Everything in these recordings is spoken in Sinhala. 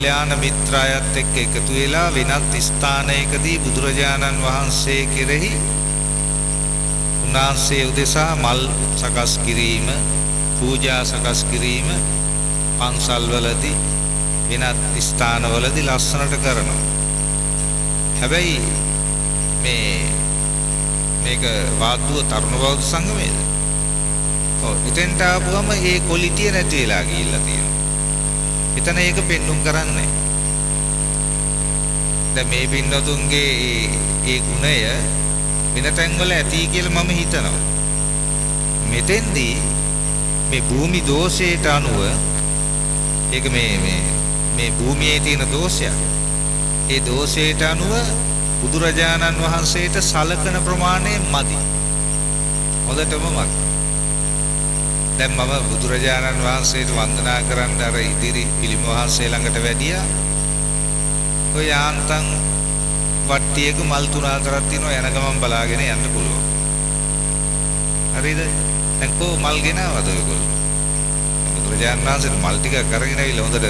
කල්යාණ මිත්‍රායත් එක්ක එකතු වෙලා වෙනත් ස්ථානයකදී බුදුරජාණන් වහන්සේ කෙරෙහි උන්වහන්සේ උදෙසා මල් සකස් කිරීම, පූජා සකස් කිරීම පන්සල්වලදී වෙනත් ස්ථානවලදී ලස්සනට කරනවා. හැබැයි මේක වාද්දුව තරුණ බෞද්ධ සංගමයේද? ඔව්, එතෙන්ට ආපුවම ඒ ක්වොලිටිය නැති වෙලා ගිහිල්ලා තියෙනවා. එතන ඒක පෙන්눔 කරන්නේ. දැන් මේ පින්නතුන්ගේ ඒ ගුණය වෙන තැන්වල ඇති කියලා මම හිතනවා. මෙතෙන්දී මේ භූමි දෝෂයට අනුව ඒක මේ භූමියේ තියෙන දෝෂයක්. ඒ දෝෂයට අනුව බුදුරජාණන් වහන්සේට සලකන ප්‍රමාණය මදි. හොඳටම මදි. දැන් මම බුදුරජාණන් වහන්සේට වන්දනා කරන්න අර ඉදිරි පිළිම වහන්සේ ළඟට වැඩියා. ඔය යාන්තම් වට්ටියක මල් 3-4ක් තියෙනවා, යන ගමන් බලාගෙන යන්න පුළුවන්. හරිද? දැන් කො මල් ගෙනාවද ඔයගොල්ලෝ? බුදුරජාණන් වහන්සේට මල් ටික කරගෙන ඇවිල්ලා හොඳට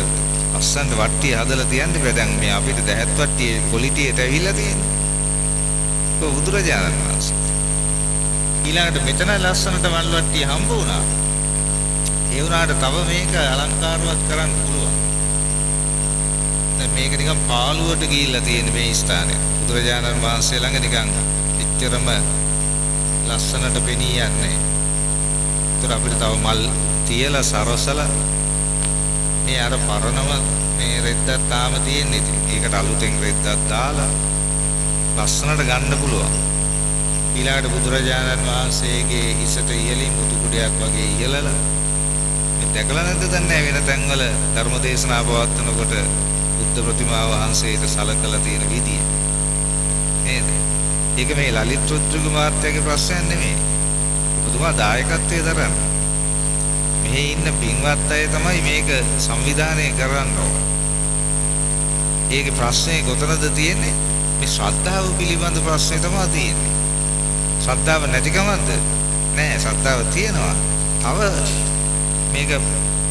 අස්සන්ට වට්ටිය හදලා තියන්න බෑ. දැන් මේ අපිට දැහත් වට්ටියේ ක්වොලිටියට ඇවිල්ලා තියෙන්නේ. කො බුදුරජාණන් වහන්සේ ඊළඟට මෙතන ලස්සනට මල් වට්ටිය හම්බ වුණා. ඒ වුණාට තව මේක අලංකාරවත් කරන්න පුළුවන්. දැන් මේක නිකන් පාළුවට ගිහිල්ලා තියෙන මේ ස්ථානය. බුදුරජාණන් වහන්සේ ළඟ නිකන් එච්චරම ලස්සනට පෙනී යන්නේ. ඒතර අපිට තව මල් තියලා සරසලා මේ අර පරණම මේ රෙද්දක් තාම තියෙන්නේ. ඉතින් ඒකට අලුතෙන් රෙද්දක් දාලා ලස්සනට ගන්න පුළුවන්. ඊළඟට බුදුරජාණන් වහන්සේගේ හිසට ඉහළින් මුතු කුඩයක් වගේ ඉහළලා දැකලා නැද්ද දන්නේ වෙන තැන්වල ධර්ම දේශනා පවත්වනකොට බුද්ධ ප්‍රතිමා වහන්සේට සලකලා තියෙන විදිය නේද? ඒක මේ ලලිත් රුද්‍රග මහත්තයාගේ ප්‍රශ්නයක් නෙමෙයි. ඔබතුමා දායකත්වයේ දරන්නේ. මෙහි ඉන්න පින්වත් අය තමයි මේක සංවිධානය කරන්න ඕන. ඒකේ ප්‍රශ්නේ කොතනද තියෙන්නේ? මේ ශ්‍රද්ධාව පිළිබඳ ප්‍රශ්නේ තමයි තියෙන්නේ. ශ්‍රද්ධාව නැතිකමද? නෑ, ශ්‍රද්ධාව තියෙනවා. තව මේක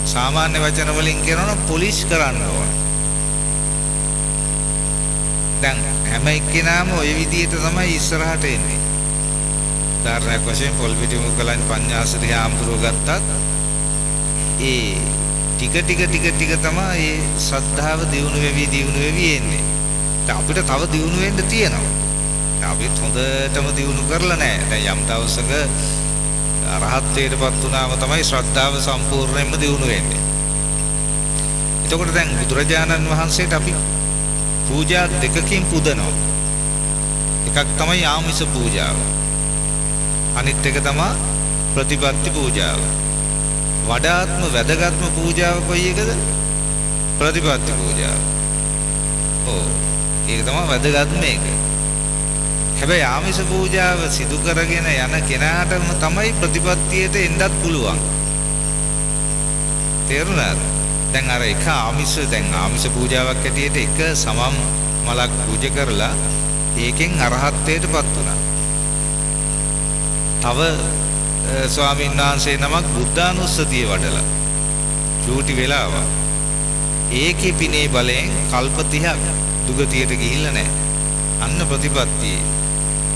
සාමාන්‍ය වචන වලින් කියනවා පොලිෂ් කරන්න ඕන. දැන් හැම එක්කෙනාම ওই විදිහට තමයි ඉස්සරහට එන්නේ. උදාහරණයක් වශයෙන් පොල්පිටි මුගලන් පඤ්ඤාසරි ආම්දුරව ගත්තත් ඒ ටික තමයි ඒ ශ්‍රද්ධාව දියුණු වෙවි එන්නේ. අපිට තව දියුණු වෙන්න තියෙනවා. අපිත් හොඳටම දියුණු කරලා නැහැ. දැන් යම් දවසක අරහත්ත්වයටපත් වුණාම තමයි ශ්‍රද්ධාව සම්පූර්ණයෙන්ම දියුණු වෙන්නේ. එතකොට දැන් බුදුරජාණන් වහන්සේට අපි පූජා දෙකකින් පුදනවා. එකක් තමයි ආමිෂ පූජාව. අනිත් එක තමයි ප්‍රතිපත්ති පූජාව. වඩාත්ම වැදගත්ම පූජාව කොයි එකද? ප්‍රතිපත්ති පූජාව. ඔව්. ඒක තමයි වැදගත්ම එක. හැබැයි ආමිෂ පූජාව සිදු කරගෙන යන කෙනාටම තමයි ප්‍රතිපත්තියට එන්නත් පුළුවන්. තේරුණාද? දැන් අර එක ආමිෂ පූජාවක් ඇටියට එක සමම් මලක් පූජා කරලා ඒකෙන් අරහත්ත්වයටපත් වුණා. තව ස්වාමීන් වහන්සේ නමක් බුද්ධානුස්සතිය වඩලා චූටි වෙලාව ඒකේ පිනේ බලයෙන් කල්ප 30ක් දුගතියට ගිහිල්ලා නැහැ. අන්න ප්‍රතිපත්තියේ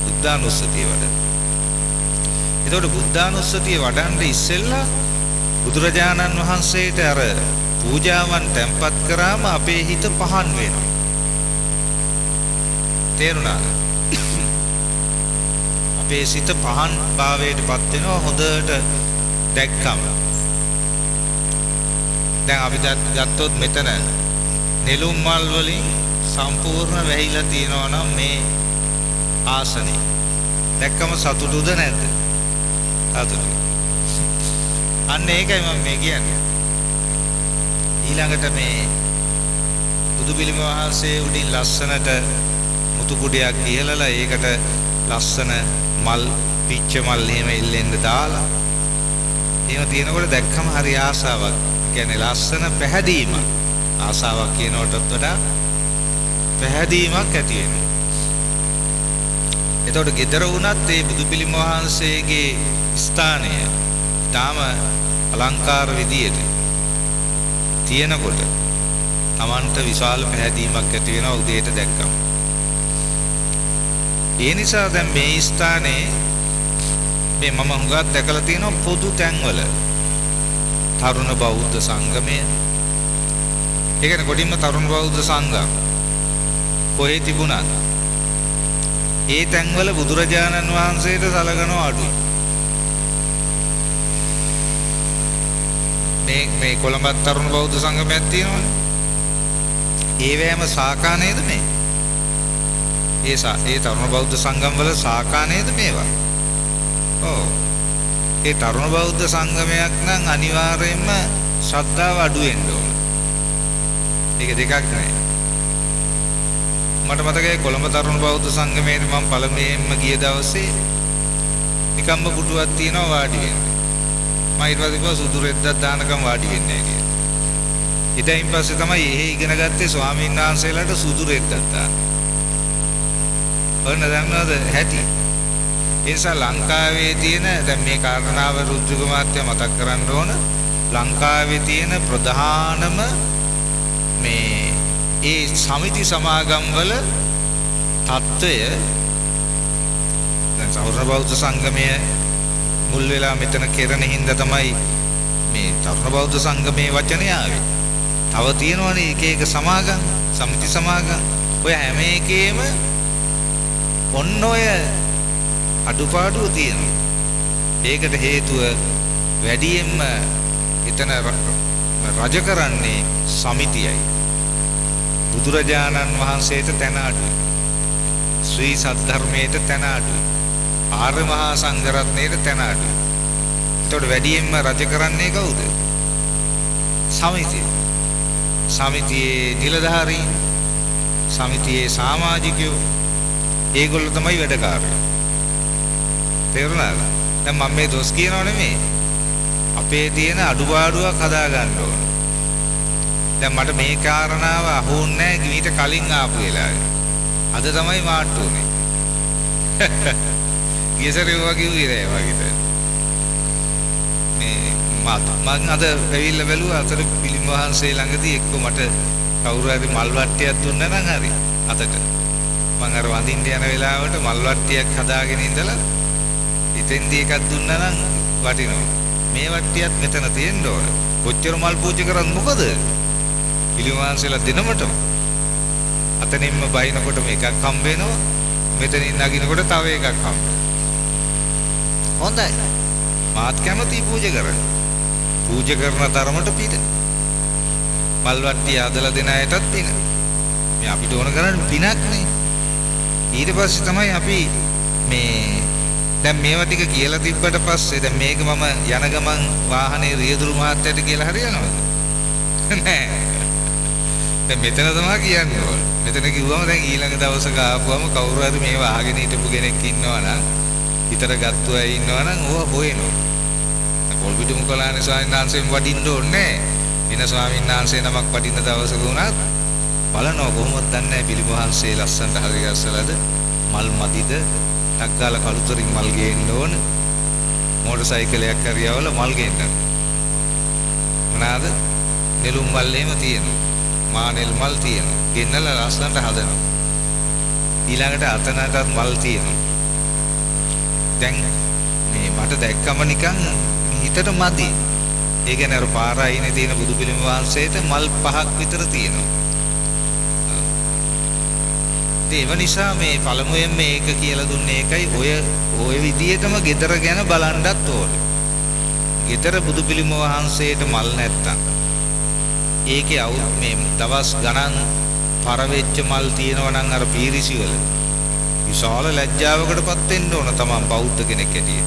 බුද්ධානුස්සතිය වඩන. ඒතකොට බුද්ධානුස්සතිය වඩන්න ඉස්සෙල්ලා බුදුරජාණන් වහන්සේට අර පූජාවන් තැන්පත් කරාම අපේ හිත පහන් වෙනවා. තේරුණාද? අපේ සිත පහන් භාවයටපත් වෙනවා හොඳට දැක්කම. දැන් අපි ගත්තොත් මෙතන නෙළුම් මල් වලින් සම්පූර්ණ වැහිලා තියෙනවා නම් මේ ආසනේ දැක්කම සතුටුද නැද්ද? සතුටුයි. අන්න ඒකයි මම මේ කියන්නේ. ඊළඟට මේ බුදු පිළිම වහන්සේ උඩින් ලස්සනට මුතු කුඩයක් ඉහළලා ඒකට ලස්සන මල් පිච්ච මල් එහෙම එල්ලෙන්න දාලා එහෙම තියෙනකොට දැක්කම හරි ආසාවක්. කියන්නේ ලස්සන පැහැදීමක්. ආසාවක් කියනකොටත් වඩා පැහැදීමක් ඇති වෙනවා. එතකොට gedara වුණත් ඒ බුදු පිළිම වහන්සේගේ ස්ථානය තාම අලංකාර විදියට තියෙනකොට Tamanට විශාල පැහැදීමක් ඇති වෙනවා උදේට දැක්කම. ඒ නිසා දැන් මේ ස්ථානයේ මේ මම හුඟක් දැකලා තියෙනවා පොදු තැන්වල තරුණ බෞද්ධ සංගමය. ඒ කියන්නේ කොටින්ම තරුණ බෞද්ධ සංගම කොහේ තිබුණත් ඒ තැන්වල බුදුරජාණන් වහන්සේට සලකනවා අඩුයි. මේ කොළඹ තරුණ බෞද්ධ සංගමයක් තියෙනවනේ. ඒවැයම සාකා නේද මේ? ඒ තරුණ බෞද්ධ සංගම් වල සාකා නේද මේවා? ඔව්. ඒ තරුණ බෞද්ධ සංගමයක් නම් අනිවාර්යයෙන්ම ශ්‍රද්ධාව අඩු වෙන්න ඕන. ඒක දෙකක් නෑ. මට මතකයි කොළඹ තරුණ බෞද්ධ සංගමයේ මම පළමුවෙන්ම ගිය දවසේ නිකම්ම පුටුවක් තියෙනවා වාඩි වෙන්න. මම ඊට පස්සේ කිව්වා සුදු රෙද්දක් දානකම් වාඩි වෙන්නේ නැහැ කියලා. ඊටයින් පස්සේ තමයි එහෙ ඉගෙන ගත්තේ ස්වාමීන් වහන්සේලාට සුදු රෙද්දක් දාන්න. ඔන්න දන්නවද හැටි? ඒ නිසා ලංකාවේ තියෙන දැන් මේ කාරණාව රුද්‍රික මහත්තයා මතක් කරන්න ඕන. ලංකාවේ තියෙන ප්‍රධානම මේ ඒ සමිති සමාගම් වල තත්ත්වය දැන් තරුණ බෞද්ධ සංගමය මුල් වෙලා මෙතන කෙරෙන හින්දා තමයි මේ තරුණ බෞද්ධ සංගමේ වචනේ ආවේ. තව තියෙනවනේ එක එක සමාගම්, සමිති සමාගම්. ඔය හැම එකේම ඔන්න ඔය අඩුපාඩු තියෙනවා. ඒකට හේතුව වැඩියෙන්ම එතන රජ කරන්නේ සමිතියයි. බුදුරජාණන් වහන්සේට තැන අඩුයි. ශ්‍රී සද්ධර්මයට තැන අඩුයි. ආර්ය මහා සංඝරත්නයට තැන අඩුයි. එතකොට වැඩියෙන්ම රජ කරන්නේ කවුද? සමිතිය. සමිතියේ නිලධාරීන්, සමිතියේ සමාජිකයෝ, ඒගොල්ලෝ තමයි වැඩකාරයෝ. තේරුණාද? දැන් මම මේ දොස් කියනව නෙමෙයි. අපේ තියෙන අඩුපාඩුවක් හදා ගන්න ඕන. දැන් මට මේ කාරණාව අහුන්නේ නැහැ ඊට කලින් ආපු වෙලාවේ. අද තමයි මාට්ටු උනේ. ගියසරේ වගේ උනේ වගේ. මේ මම අද වෙවිල්ල බැලුවා අතර පිළිම වහන්සේ ළඟදී එක්ක මට කවුරු හරි මල් වට්ටියක් දුන්නා නම් හරි අතට. මම අර වඳින්න යන වෙලාවට මල් වට්ටියක් හදාගෙන ඉඳලා ඉතින්දී එකක් දුන්නා නම් වටිනවා. මේ වට්ටියත් මෙතන තියෙන්න ඕන. කොච්චර මල් පූජා කරත් මොකද? පිළිමාන්සලා දිනමටම අතනින්ම බයිනකොට මේකක් හම්බ වෙනවා. මෙතනින් නගිනකොට තව එකක් හම්බ වෙනවා. හොඳයි. මාත් කැමති පූජා කරන්න. පූජා කරන තරමට පිට. මල් වට්ටිය ආදලා දෙන අයටත් පින. මේ අපිට ඕන කරන්නේ පිනක් නේ. ඊට පස්සේ තමයි අපි මේ දැන් මේවා ටික කියලා තිබ්බට පස්සේ දැන් මේක මම යන ගමන් වාහනේ රියදුරු මහත්තයාට කියලා හරියනවද? නෑ. දැන් මෙතන තමයි කියන්නේ ඕන. මෙතන කිව්වම දැන් ඊළඟ දවසක ආපුවම කවුරු හරි මේව අහගෙන හිටපු කෙනෙක් ඉන්නවා නම් හිතට ගත්තු අය ඉන්නවා නම් ඕවා හොයනවා. පොල්පිටු මුකලානේ ස්වාමීන් වහන්සේම වඩින්න ඕනේ. වෙන ස්වාමීන් වහන්සේ නමක් වඩින්න දවසක වුණත් බලනවා කොහොමද දන්නේ පිළිම වහන්සේ ලස්සනට හරි ගස්සලාද මල් මදිද ටක්ගාල කළුතරින් මල් ගේන්න ඕන. මෝටර් සයිකලයක් හරියවල මල් ගේන්න. මොනවාද? නෙළුම් මල් එහෙම තියෙනවා. මානෙල් මල් තියෙනවා. ගෙන්නලා ලස්සනට හදනවා. ඊළඟට අතනටත් මල් තියෙනවා. දැන් මේ මට දැක්කම නිකන් හිතට මදි. ඒ කියන්නේ අර පාර අයිනේ තියෙන බුදු පිළිම වහන්සේට මල් 5ක් විතර තියෙනවා. ඒව නිසා මේ පළමුවෙන් මේක කියලා දුන්නේ ඒකයි ඔය විදියටම ගෙදර ගැන බලන්නත් ඕනේ. ගෙදර බුදු පිළිම වහන්සේට මල් නැත්තම් ඒකේ මේ දවස් ගණන් පරවෙච්ච මල් තියෙනවා නම් අර පීරිසි වල විශාල ලැජ්ජාවකටපත් වෙන්න ඕන තමයි බෞද්ධ කෙනෙක් ඇටියෙ.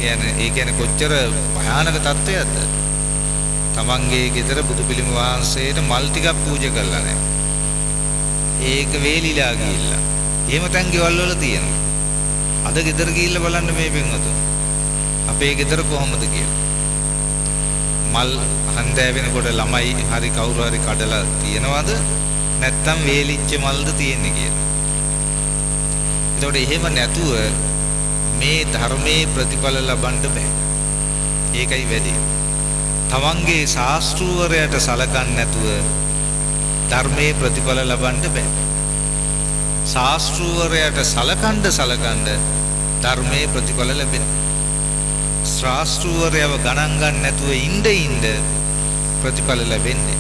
ඒ කියන්නේ කොච්චර භයානක තත්ත්වයක්ද? තමන්ගේ ගෙදර බුදු පිළිම වහන්සේට මල් ටිකක් පූජා කළා නැහැ. ඒක වේලිලා ගිහිල්ලා. එහෙම තැන් ගෙවල් වල තියෙනවා. අද ගෙදර ගිහිල්ලා බලන්න මේ පින්වතුන්. අපේ ගෙදර කොහොමද කියලා. මල් හන්දෑ වෙනකොට ළමයි හරි කවුරු හරි කඩලා තියනවද? නැත්තම් වේලිච්ච මල්ද තියෙන්නේ කියලා. ඒතකොට එහෙම නැතුව මේ ධර්මයේ ප්‍රතිඵල ලබන්න බෑ. ඒකයි වැඩි. තමන්ගේ ශාස්ත්‍රූවරයට සලකන්නේ නැතුව ධර්මයේ ප්‍රතිඵල ලබන්න බෑ. ශාස්ත්‍රවරයාට සලකන්න ධර්මයේ ප්‍රතිඵල ලැබෙනවා. ශාස්ත්‍රවරයව ගණන් ගන්න නැතුව ඉඳ ප්‍රතිඵල ලැබෙන්නේ.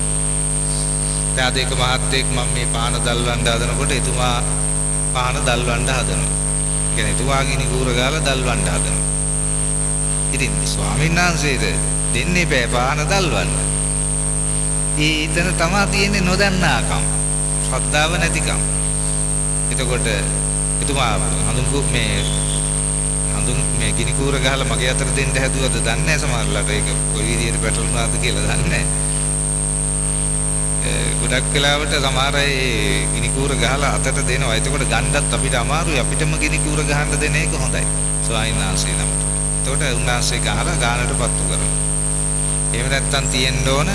දැන් අද එක මහත්තයෙක් මම මේ පාන දල්වන්න හදනකොට එතුමා පාන දල්වන්න හදනවා. කියන්නේ එතුමා ගිනි කූර ගාලා දල්වන්න හදනවා. ඉතින් ස්වාමීන් වහන්සේට දෙන්නේ බෑ පාන දල්වන්න. ඊතන තමයි තියෙන්නේ නොදන්නාකම්, ශ්‍රද්ධාව නැතිකම්. එතකොට එතුමා හඳුන් මේ ගිනි කූර ගහලා මගේ අතට දෙන්න හැදුවද දන්නේ නැහැ සමහරලාට. ඒක කොයි විදියට පැටලුණාද කියලා දන්නේ නැහැ. ගොඩක් වෙලාවට සමහර අය ගිනි කූර ගහලා අතට දෙනවා. එතකොට ගන්නත් අපිට අමාරුයි. අපිටම ගිනි කූර ගහන්න දෙන එක හොඳයි. ස්වාමීන් වහන්සේ නමට. එතකොට උන්වහන්සේ ගහලා ගානට පත්තු කරනවා. එහෙම නැත්තම් තියෙන්න ඕන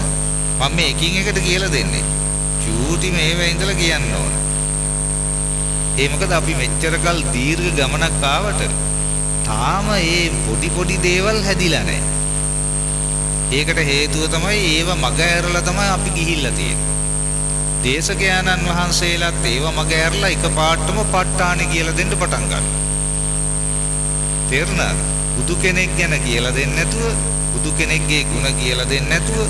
මම මේ එකින් එකට කියලා දෙන්නේ. චූටි මේවා ඉඳලා කියන්න ඕන. ඒ මොකද අපි මෙච්චර කල් දීර්ඝ ගමනක් ආවට තාම මේ පොඩි දේවල් හැදිලා නැහැ. ඒකට හේතුව තමයි ඒව මග ඇරලා තමයි අපි ගිහිල්ලා තියෙන්නේ. දේශකයන්න් වහන්සේලාත් ඒව මග ඇරලා එකපාරටම ප ဋ ාණි කියලා දෙන්න පටන් ගන්නවා. තේරුණාද? බුදු කෙනෙක් ගැන කියලා දෙන්නේ නැතුව, බුදු කෙනෙක්ගේ ගුණ කියලා දෙන්නේ නැතුව,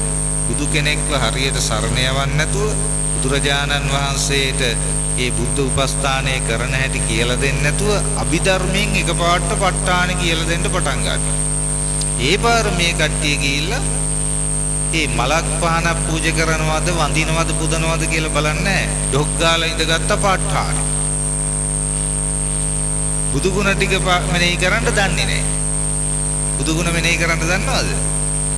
බුදු කෙනෙක්ව හරියට සරණ යවන්නේ නැතුව, බුදුරජාණන් වහන්සේට ඒ බුද්ධ උපස්ථානය කරන හැටි කියලා දෙන්නේ නැතුව අභිධර්මයෙන් එකපාරට ප ဋ ාණි කියලා දෙන්න පටන් ගන්නවා. ඒ පාර මේ කට්ටිය ගිහිල්ලා ඒ මලක් පහනක් පූජා කරනවද වඳිනවද පුදනවද කියලා බලන්නේ නැහැ. ඩොක් ගාලා ඉඳගත්ත ප ဋ ාණි. බුදු ගුණ ටික මෙනෙහි කරන්න දන්නේ නැහැ. බුදු ගුණ මෙනෙහි කරන්න දන්නවද?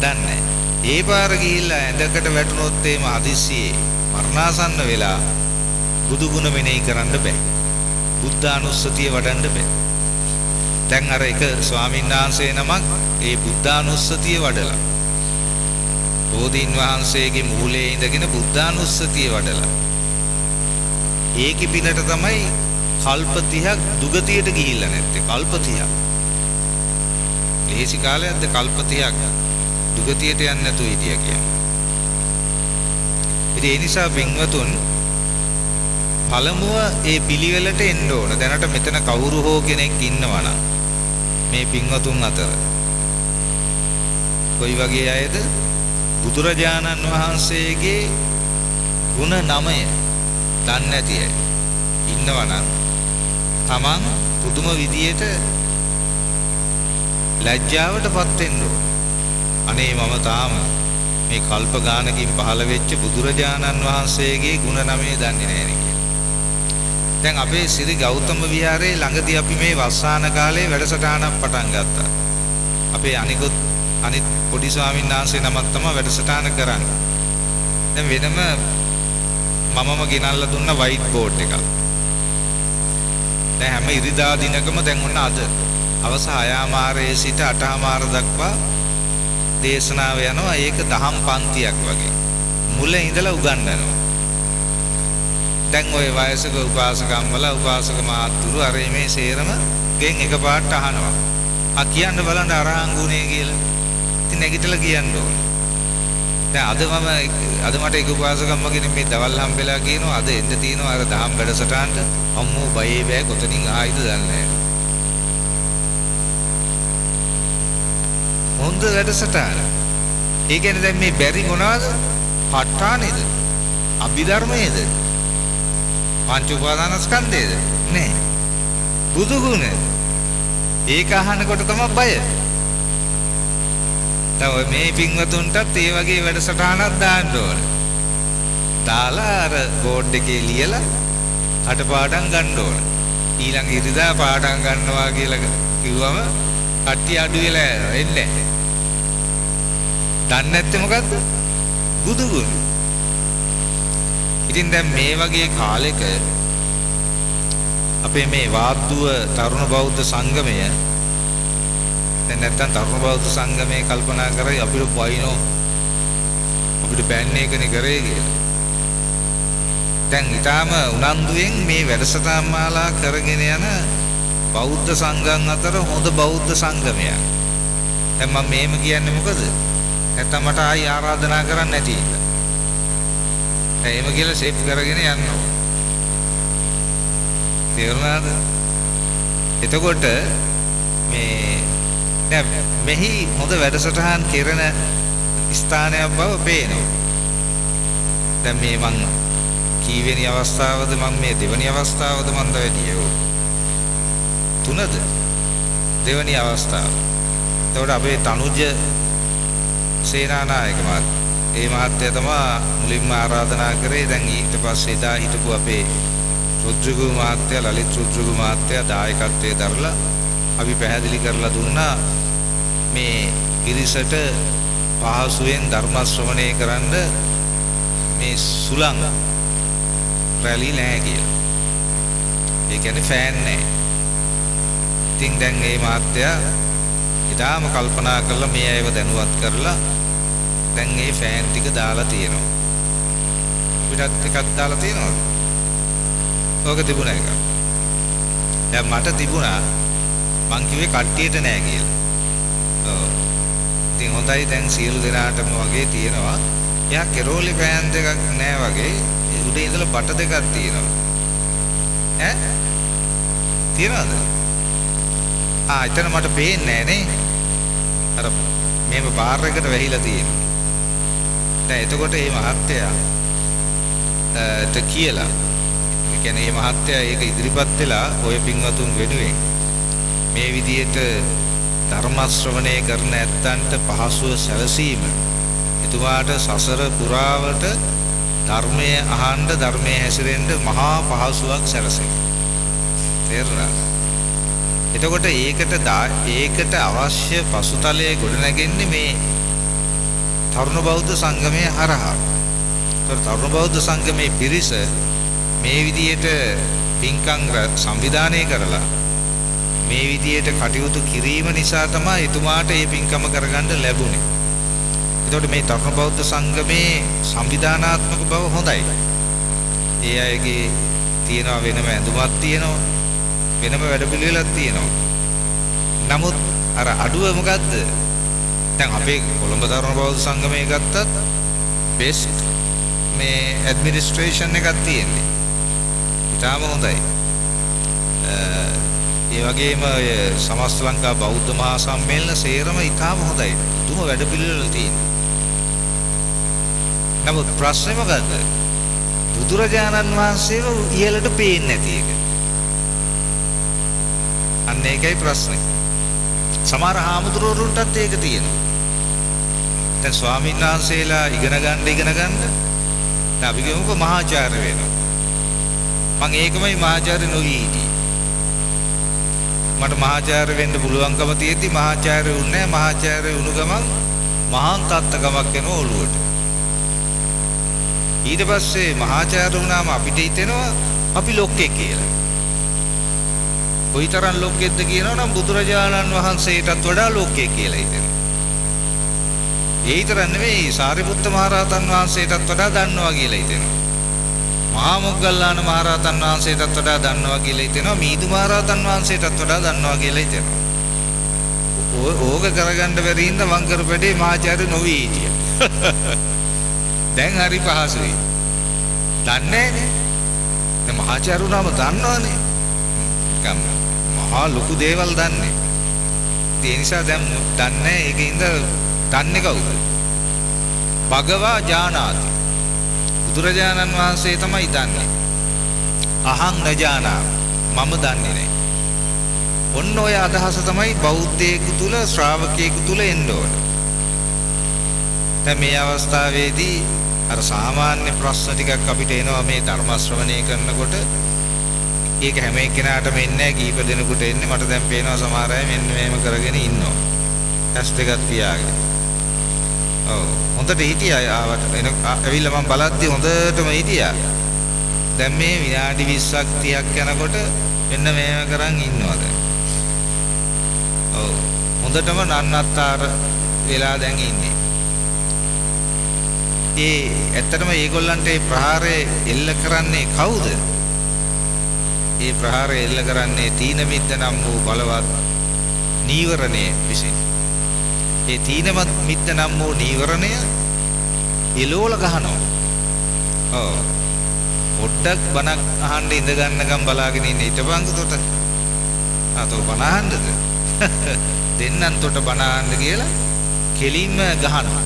දන්නේ නැහැ. ඒ පාර ගිහිල්ලා ඇඳකට වැටුනොත් එimhe හදිස්සියේ මරණාසන්න වෙලා බුදු ගුණ මෙනෙහි කරන්න බෑ. බුද්ධානුස්සතිය වඩන්න බෑ. දැන් අර එක ස්වාමීන් වහන්සේ නමක් ඒ බුද්ධානුස්සතිය වඩලා බෝධීන් වහන්සේගේ මූලයේ ඉඳගෙන බුද්ධානුස්සතිය වඩලා ඒකේ පිනට තමයි කල්ප 30ක් දුගතියට ගිහිල්ලා නැත්තේ. කල්ප 30ක්. ලේසි කාලයක්ද කල්ප 30ක් දුගතියට යන්නේ නැතුව හිටියා කියන්නේ. ඉතින් ඒ නිසා පින්වතුන් පළමුව ඒ පිළිවෙලට එන්න ඕන. දැනට මෙතන කවුරු හෝ කෙනෙක් ඉන්නවනම් මේ පින්වතුන් අතර කොයි වගේ අයද බුදුරජාණන් වහන්සේගේ ගුණ 9 දන්නේ නැති අය ඉන්නවනම් තමන් පුදුම විදියට ලැජ්ජාවටපත් වෙන්න ඕන. අනේ මම තාම මේ කල්ප ගානකින් පහළ වෙච්ච බුදුරජාණන් වහන්සේගේ ගුණ 9 දන්නේ නැහැ නේ. දැන් අපේ සිරි ගෞතම විහාරයේ ළඟදී අපි මේ වස්සාන කාලේ වැඩසටහනක් පටන් ගත්තා. අපේ අනිත් පොඩි ස්වාමීන් වහන්සේ නමක් තමයි වැඩසටහන කරන්නේ. දැන් වෙනම මමම ගෙනල්ලා දුන්න වයිට් බෝඩ් එකක්. දැන් හැම ඉරිදා දිනකම දැන් ඔන්න අද හවස 6:00 සිට 8:00 දක්වා දේශනාව යනවා. ඒක දහම් පන්තියක් වගේ. මුල ඉඳලා උගන්වනවා. දැන් ওই වයසක උපාසකම්වල උපාසක මාතුරු අර මේ සේරම ගෙන් එකපාරට අහනවා. කියන්න බලන්න අරහං ගුණේ කියලා. ඉතින් නැගිටලා කියන්න ඕනේ. දැන් අද මට එක උපාසකම්ම කෙනෙක් මේ දවල් හම්බෙලා කියනවා අද එන්න තියෙනවා අර දහම් වැඩසටහනට. අම්මෝ බයේ බෑ කොතනින් ආයිද දන්නේ නැහැ. හොඳ වැඩසටහන. ඒ කියන්නේ දැන් මේ බැරි මොනවද? ප ဋ ාණේද? අභිධර්මයේද? පංච උපාදානස්කන්ධයේද? නෑ. බුදු ගුණ. ඒක අහනකොට තමයි බය. තව මේ පින්වතුන්ටත් ඒ වගේ වැඩසටහනක් දාන්න ඕන. දාලා අර බෝඩ් එකේ ලියලා අටපාඩම් ගන්න ඕන. ඊළඟ ඉරිදා පාඩම් ගන්නවා කියලා කිව්වම කට්ටිය අඩු වෙලා එන්නේ නැහැ. දන්නේ නැත්තේ මොකද්ද? බුදු ගුණ. ඉතින් දැන් මේ වගේ කාලෙක අපේ මේ වාද්දුව තරුණ බෞද්ධ සංගමය දැන් නැත්තම් තරුණ බෞද්ධ සංගමය කල්පනා කරයි අපිට වයින්ෝ අපිට බෑන්නේ එකනේ කරේ කියලා. දැන් ඊටාම උනන්දුවෙන් මේ වැඩසටහන් මාලා කරගෙන යන බෞද්ධ සංඝම් අතර හොඳ බෞද්ධ සංගමයක්. දැන් මම මේම කියන්නේ මොකද? නැත්තම් මට ආයි ආරාධනා කරන්න නැති ඉන්න. එහෙම කියලා ෂේප් කරගෙන යනවා. තේරුණාද? එතකොට මේ දැන් මෙහි හොඳ වැඩසටහන් කෙරෙන ස්ථානයක් බව පේනවා. දැන් මේ මං කීවෙනි අවස්ථාවද මම මේ දෙවෙනි අවස්ථාවද මන්ද වැඩියෝ තුනද දෙවෙනි අවස්ථාව. එතකොට අපේ තනුජ සේනානායක ඒ මහත්තයා තමයි මුලින්ම ආරාධනා කරේ. දැන් ඊට පස්සේ එදා හිටපු අපේ රුද්‍රගු මහත්තයා ලලිත් රුද්‍රගු මහත්තයා දායකත්වයේ දරලා අපි පැහැදිලි කරලා දුන්නා මේ පිරිසට පහසුවෙන් ධර්ම ශ්‍රවණය කරන්න මේ සුළං රැලි නැහැ කියලා. ඒ කියන්නේ ෆෑන් නැහැ. ඉතින් දැන් මේ මහත්තයා ඉතාලම කල්පනා කරලා මේ අයව දැනුවත් කරලා දැන් මේ ෆෑන් ටික දාලා තියෙනවා. අපිටත් එකක් දාලා තියෙනවද? ඕක තිබුණා එක. දැන් මට තිබුණා මං කිව්වේ කට්ටියට නෑ කියලා. ඔව්. ඉතින් හොඳයි දැන් සියලු දෙනාටම වගේ තියෙනවා. එයා කෙරෝලි ෆෑන් දෙකක් නෑ වගේ උඩේ ඉඳලා බට දෙකක් තියෙනවා. ඈ? තියනවද? එතන මට පේන්නේ නෑනේ. අර මේව බාර් එකට වැහිලා තියෙනවා. දැන් එතකොට මේ මහත්තයා කියලා ඒ කියන්නේ මේ මහත්තයා ඒක ඉදිරිපත් වෙලා ඔය පින්වතුන් වෙනුවෙන් මේ විදියට ධර්ම ශ්‍රවණය කරන ඇත්තන්ට පහසුව සැලසීම එතුමාට සසර පුරාවට ධර්මයේ අහන්න ධර්මයේ හැසිරෙන්න මහා පහසුවක් සැලසෙයි. තේරුණාද? එතකොට ඒකට අවශ්‍ය පසුතලයේ ගොඩනැගෙන්නේ මේ තරුණ බෞද්ධ සංගමයේ හරහා. තරුණ බෞද්ධ සංගමේ පිරිස මේ විදියට පින්කම් සංවිධානය කරලා මේ විදියට කටයුතු කිරීම නිසා තමයි එතුමාට මේ පින්කම කරගන්න ලැබුණේ. එතකොට මේ තරුණ බෞද්ධ සංගමේ සංවිධානාත්මක බව හොඳයි. ඒ අයගේ තියෙනවා වෙනම ඇඳුමක් තියෙනවා. වෙනම වැඩපිළිවෙලක් තියෙනවා. නමුත් අර අඩුව මොකද්ද? දැන් අපේ කොළඹ තරුණ බෞද්ධ සංගමයේ ගත්තත් බෙස්ට් මේ ඇඩ්මිනිස්ට්‍රේෂන් එකක් තියෙන්නේ. ඉතාලම හොඳයි. ඒ වගේම ඔය සමස්ත ලංකා බෞද්ධ මහා සම්මේලන සේරම ඉතාලම හොඳයි. දුම වැඩපිළිවෙල තියෙනවා. නමුත් ප්‍රශ්නේ මොකද්ද? බුදුරජාණන් වහන්සේව ඉහළට පේන්නේ නැති එක. අන්න ඒකයි ප්‍රශ්නේ. සමහර හාමුදුරුවරුන්ටත් ඒක තියෙනවා. දැන් ස්වාමීන් වහන්සේලා ඉගෙන ගන්න දැන් අපි කියමුකෝ මහාචාර්ය වෙනවා. මම ඒකමයි මහාචාර්ය නොවී හිටියේ. මට මහාචාර්ය වෙන්න පුළුවන්කම තියෙද්දි මහාචාර්ය වුණේ නැහැ. මහාචාර්ය වුණු ගමන් මහාන් තත්ත්වකමක් එනවා ඔළුවට. ඊට පස්සේ මහාචාර්ය වුණාම අපිට හිතෙනවා අපි ලොක්කෙක් කියලා. කොයිතරම් ලොක්කෙක්ද කියනවනම් බුදුරජාණන් වහන්සේටත් වඩා ලොක්කෙක් කියලා හිතෙනවා. ඒ විතර නෙවෙයි සාරිපුත්ත මහරහතන් වහන්සේටත් වඩා දන්නවා කියලා හිතෙනවා. මහා මොග්ගල්ලාන මහරහතන් වහන්සේටත් වඩා දන්නවා කියලා හිතෙනවා. මීදු මහරහතන් වහන්සේටත් වඩා දන්නවා කියලා හිතෙනවා. ඕක කරගන්න බැරි හින්දා මං කරපැඩේ මහාචාර්ය නොවී හිටියා. දැන් හරි පහසුයි. දන්නේ නෑනේ. දැන් මහාචාර්ය වුණාම දන්නවනේ. මහා ලොකු දේවල් දන්නේ. ඒ නිසා දැන් දන්නේ ඒකින්ද දන්නේ කවුද? භගවා ජානාති. බුදුරජාණන් වහන්සේ තමයි දන්නේ. අහං නජානා මම දන්නේ නැහැ. ඔන්න ඔය අදහස තමයි බෞද්ධයෙකු තුල ශ්‍රාවකයෙකු තුල එන්න ඕන. දැන් මේ අවස්ථාවේදී අර සාමාන්‍ය ප්‍රශ්න ටිකක් අපිට එනවා මේ ධර්ම ශ්‍රවණය කරනකොට. ඒක හැම එක්කෙනාටම එන්නේ නැහැ. කීප දෙනෙකුට එන්නේ. මට දැන් පේනවා සමහර අය මෙන්න මේම කරගෙන ඉන්නවා. ටෙස්ට් දෙකක් තියාගෙන. ඔව් හොඳට හිටියා ආවට ඇවිල්ලා මම බලද්දි හොඳටම හිටියා. දැන් මේ විනාඩි 20ක් 30ක් යනකොට මෙන්න මේව කරන් ඉන්නවා දැන්. ඔව් හොඳටම නන්නත්තර වෙලා දැන් ඉන්නේ. ඇත්තටම මේගොල්ලන්ට මේ ප්‍රහාරය එල්ල කරන්නේ කවුද? මේ ප්‍රහාරය එල්ල කරන්නේ තීන මිද්ද නම් වූ බලවත් නීවරණය විසින්. ඒ තීන මිද්ද නම් වූ නීවරණය එලෝල ගහනවා. ඔව්. පොඩ්ඩක් බණක් අහන්න ඉඳ ගන්නකම් බලාගෙන ඉන්න ඊටපන්ක තොට. තෝ බණ අහන්නද? දෙන්නන් තොට බණ අහන්න කියලා කෙලින්ම ගහනවා.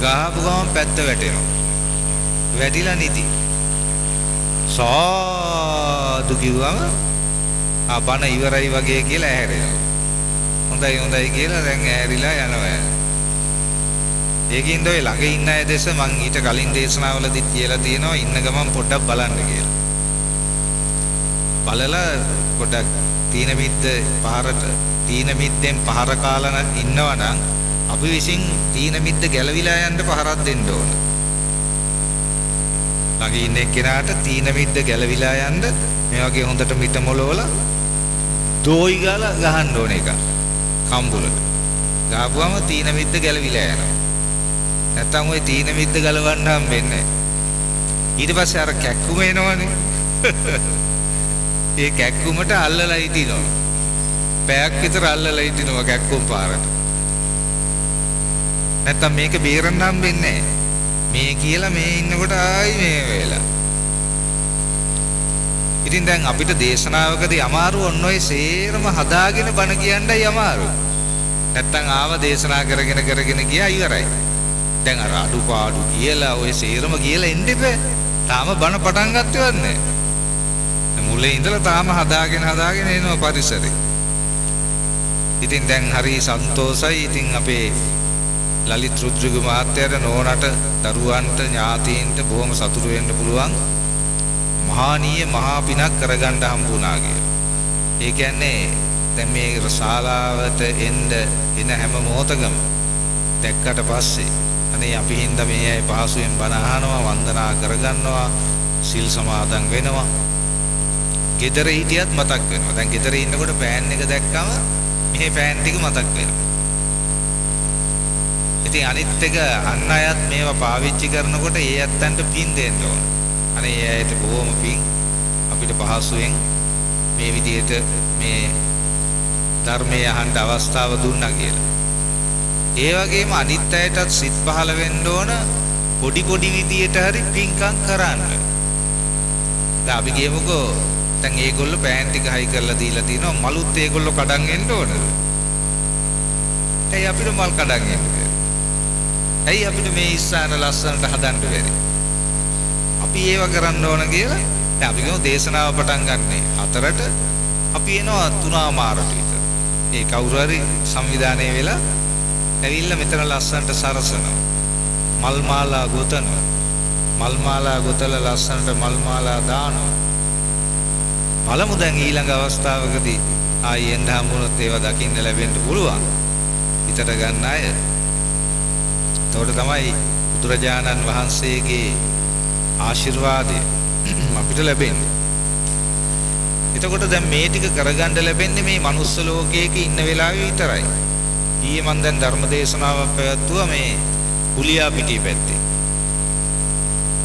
ගහපු ගමන් පැත්ත වැටෙනවා. වැටිලා නිදි. සාදු කිව්වම බණ ඉවරයි වගේ කියලා ඇහැරෙනවා. හොඳයි හොඳයි කියලා දැන් ඇහැරිලා යනවා. ඒකින්ද ඔය ළඟ ඉන්න අය දැස මං ඊට කලින් දේශනාවලදී කියලා තියෙනවා ඉන්න ගමන් පොඩ්ඩක් බලන්න කියලා. බලලා පොඩ්ඩක් තීන මිද්දෙන් පහර කාලා ඉන්නවනම් අපි විසින් තීන මිද්ද ගැලවිලා යන්න පහරක් දෙන්න ඕන. ළඟ ඉන්න එක්කෙනාට තීන මිද්ද ගැලවිලා යන්න මේ වගේ හොඳට මිට මොලවලා දෝයි ගාලා ගහන්න ඕන එක. කම්බුලට. ගහපුවම තීන මිද්ද ගැලවිලා යනවා. නැත්තම් ওই තීන මිද්ද ගලවන්න හම්බෙන්නේ නැහැ. ඊට පස්සේ අර කැක්කුම එනවනේ. ඒ කැක්කුමට අල්ලලා හිටිනවා. පැයක් විතර අල්ලලා හිටිනවා කැක්කුම් පාරට. නැත්තම් මේක බේරන්න හම්බෙන්නේ නැහැ. මේ කියලා මේ ඉන්නකොට ආයි මේ වෙලා. ඉතින් දැන් අපිට දේශනාවකදී අමාරු ඔන්න ඔය සේරම හදාගෙන බණ කියන්නයි අමාරු. නැත්තම් ආව දේශනා කරගෙන ගියා ඉවරයි. දැන් අර අඩුපාඩු කියලා ඔය සේරම කියලා එන්න එපා. තාම බණ පටන් ගත්තේවත් නැහැ. මුලින් ඉඳලා තාම හදාගෙන එනවා පරිසරේ. ඉතින් දැන් හරි සන්තෝසයි. ඉතින් අපේ ලලිත් රුද්‍රග මහත්තයාට නෝනට දරුවන්ට ඥාතීන්ට බොහොම සතුටු වෙන්න පුළුවන්. මහානීය මහා පිනක් කරගන්න හම්බුණා කියලා. ඒ කියන්නේ දැන් මේ ශාලාවට එන හැම මොහොතකම දැක්කට පස්සේ අනේ අපි හින්දා මේ අය පහසුවෙන් බණ අහනවා, වන්දනා කරගන්නවා, සිල් සමාදන් වෙනවා. ගෙදර හිටියත් මතක් වෙනවා. දැන් ගෙදර ඉන්නකොට පෑන් එක දැක්කම මේ පෑන් ටික මතක් වෙනවා. ඉතින් අනිත් එක අන් අයත් මේවා පාවිච්චි කරනකොට ඒ ඇත්තන්ට පින් දෙන්න ඕන. අනේ ඒ අයට බොහොම පින් අපිට පහසුවෙන් මේ විදිහට මේ ධර්මයේ අහන්න අවස්ථාව දුන්නා කියලා. ඒ වගේම අනිත් අයටත් සිත් පහළ වෙන්න ඕන පොඩි විදියට හරි පින්කම් කරන්න. දැන් අපි කියමුකෝ දැන් ඒගොල්ලෝ පෑන් ටික හයි කරලා දීලා තිනවා මලුත් ඒගොල්ලෝ කඩන් එන්න ඕනද? ඇයි අපිට මල් කඩන් එන්නේ? ඇයි අපිට මේ ඉස්සාන ලස්සනට හදන්න බැරි? අපි ඒව කරන්න ඕන කියලා දැන් අපි කියමු දේශනාව පටන් ගන්නනේ 4ට අපි එනවා 3:00 විතර. ඒ කවුරු හරි සංවිධානය වෙලා ඇවිල්ලා මෙතන ලස්සනට සරසනවා. මල් මාලා ගොතනවා. මල් මාලා ගොතලා ලස්සනට මල් මාලා දානවා. බලමු දැන් ඊළඟ අවස්ථාවකදී ආයෙ එන්න හම්බුනොත් ඒවා දකින්න ලැබෙන්න පුළුවන්. හිතට ගන්න අය. එතකොට තමයි බුදුරජාණන් වහන්සේගේ ආශිර්වාදය අපිට ලැබෙන්නේ. එතකොට දැන් මේ ටික කරගන්න ලැබෙන්නේ මේ මනුස්ස ලෝකයක ඉන්න වෙලාවේ විතරයි. ඊයේ මම දැන් ධර්ම දේශනාවක් පැවැත්තුවා මේ කුලියා පිටිය පැත්තේ.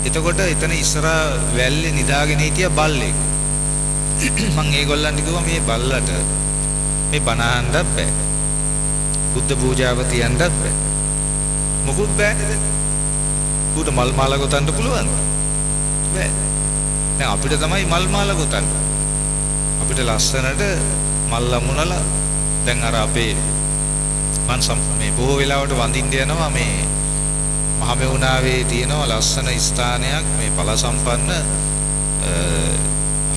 එතකොට එතන ඉස්සර වැල්ලේ නිදාගෙන හිටිය බල්ලෙක්. මම ඒගොල්ලන්ට කිව්වා මේ බල්ලට මේ බණ අහන්නත් බෑ. බුද්ධ පූජාව තියන්නත් බෑ. මොකුත් බෑ නේද? උට මල් මාලා ගොතන්න පුළුවන්ද? බෑ. දැන් අපිට තමයි මල් මාලා ගොතන්න. අපිට ලස්සනට මල් ලමුනලා දැන් අර අපේ මේ බොහෝ වෙලාවට වඳින්න යනවා මේ මහමෙවුනාවේ තියෙනවා ලස්සන ස්ථානයක් මේ ඵල සම්පන්න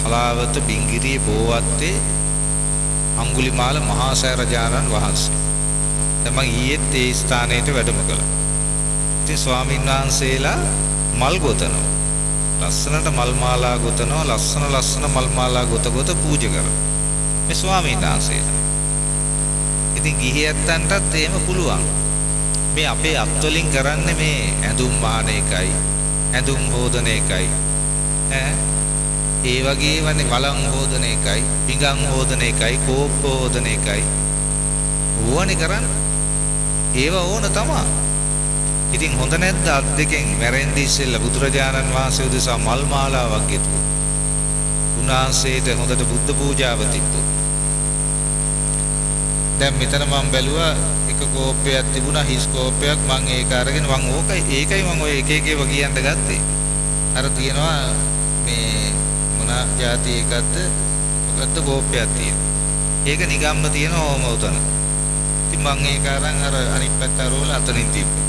හලාවත බිංගිරියේ බෝවත්තේ අඟුලිමාල මහා සෑරජානන් වහන්සේ. දැන් මම ඊයේත් ඒ ස්ථානයට වැඩම කළා. ඉතින් ස්වාමීන් වහන්සේලා මල් ගොතනවා. ලස්සනට මල් මාලා ගොතනවා. ලස්සන මල් මාලා ගොත පූජා කරනවා. මේ ස්වාමීන් වහන්සේලා. ඉතින් ගිහියන්ටත් එහෙම පුළුවන්. මේ අපේ අත්වලින් කරන්නේ මේ ඇඳුම් මාන එකයි, ඇඳුම් හොදන එකයි. ඒ වගේමනේ වළං හොදන එකයි, පිඟන් හොදන එකයි, කෝප්ප හොදන එකයි. ඕවනේ කරන්නේ. ඒව ඕන තමයි. ඉතින් හොඳ නැද්ද අත් දෙකෙන් මැරෙන්න ඉස්සෙල්ලා බුදුරජාණන් වහන්සේ උදෙසා මල් මාලාවක් ගෙතුවා. උන්වහන්සේට හොඳට බුද්ධ පූජාව තිබ්බා. දැන් මෙතන මම බැලුවා එක කෝප්පයක් තිබුණා හිස් කෝප්පයක් මම ඒක අරගෙන ඒකයි මම ඔය එක එකව කියන්න ගත්තේ. අර තියනවා මේ මොන જાති එකක්ද මොකද්ද කෝප්පයක් තියෙනවා. ඒක නිකම්ම තියෙන ඕම උතන. ඉතින් මම ඒක අරන් අර අනිත් පැත්ත අරවල අතනින් තිබ්බා.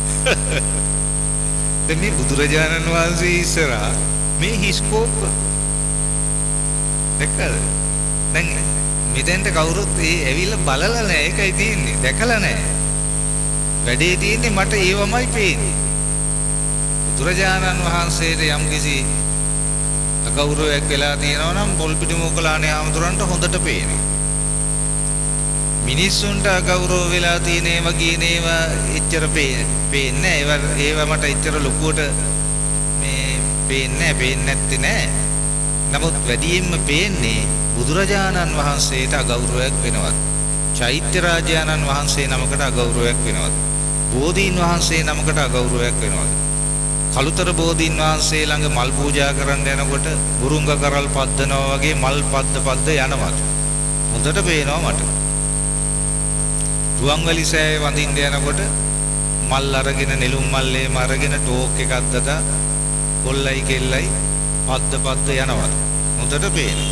දැන් මේ බුදුරජාණන් වහන්සේ ඉස්සරහා මේ හිස්කෝප්ප දැක්කද? දැන් මෙතෙන්ට කවුරුත් ඇවිල්ලා බලලා නැහැ. ඒකයි තියෙන්නේ. දැකලා නැහැ. වැඩේ තියෙන්නේ මට ඒවමයි පේන්නේ. බුදුරජාණන් වහන්සේට යම්කිසි අගෞරවයක් වෙලා තියෙනවා නම් පොල්පිටි මොකලානේ ආමතුරන්ට හොඳට පේනවා. මිනිස්සුන්ට අගෞරව වෙලා තියෙන ඒවා කියන ඒවා එච්චර පේන්නේ නැහැ. ඒවා මට එච්චර ලොකුවට මේ පේන්නේ නැත්තේ නෑ. නමුත් වැඩියෙන්ම පේන්නේ බුදුරජාණන් වහන්සේට අගෞරවයක් වෙනවත්. චෛත්‍ය රාජානන් වහන්සේ නමකට අගෞරවයක් වෙනවත්. බෝධීන් වහන්සේ නමකට අගෞරවයක් වෙනවත්. කලුතර බෝධීන් වහන්සේ ළඟ මල් පූජා කරන්න යනකොට බුරුංග කරල් පද්දනවා වගේ මල් පද්ද යනවා. හොඳට පේනවා මට. රුවන්වැලි සෑය වඳින්න යනකොට මල් අරගෙන නෙළුම් මල්ලේම අරගෙන ටෝක් එකක් දදා කොල්ලයි කෙල්ලයි පද්ද යනවා. හොඳට පේනවා.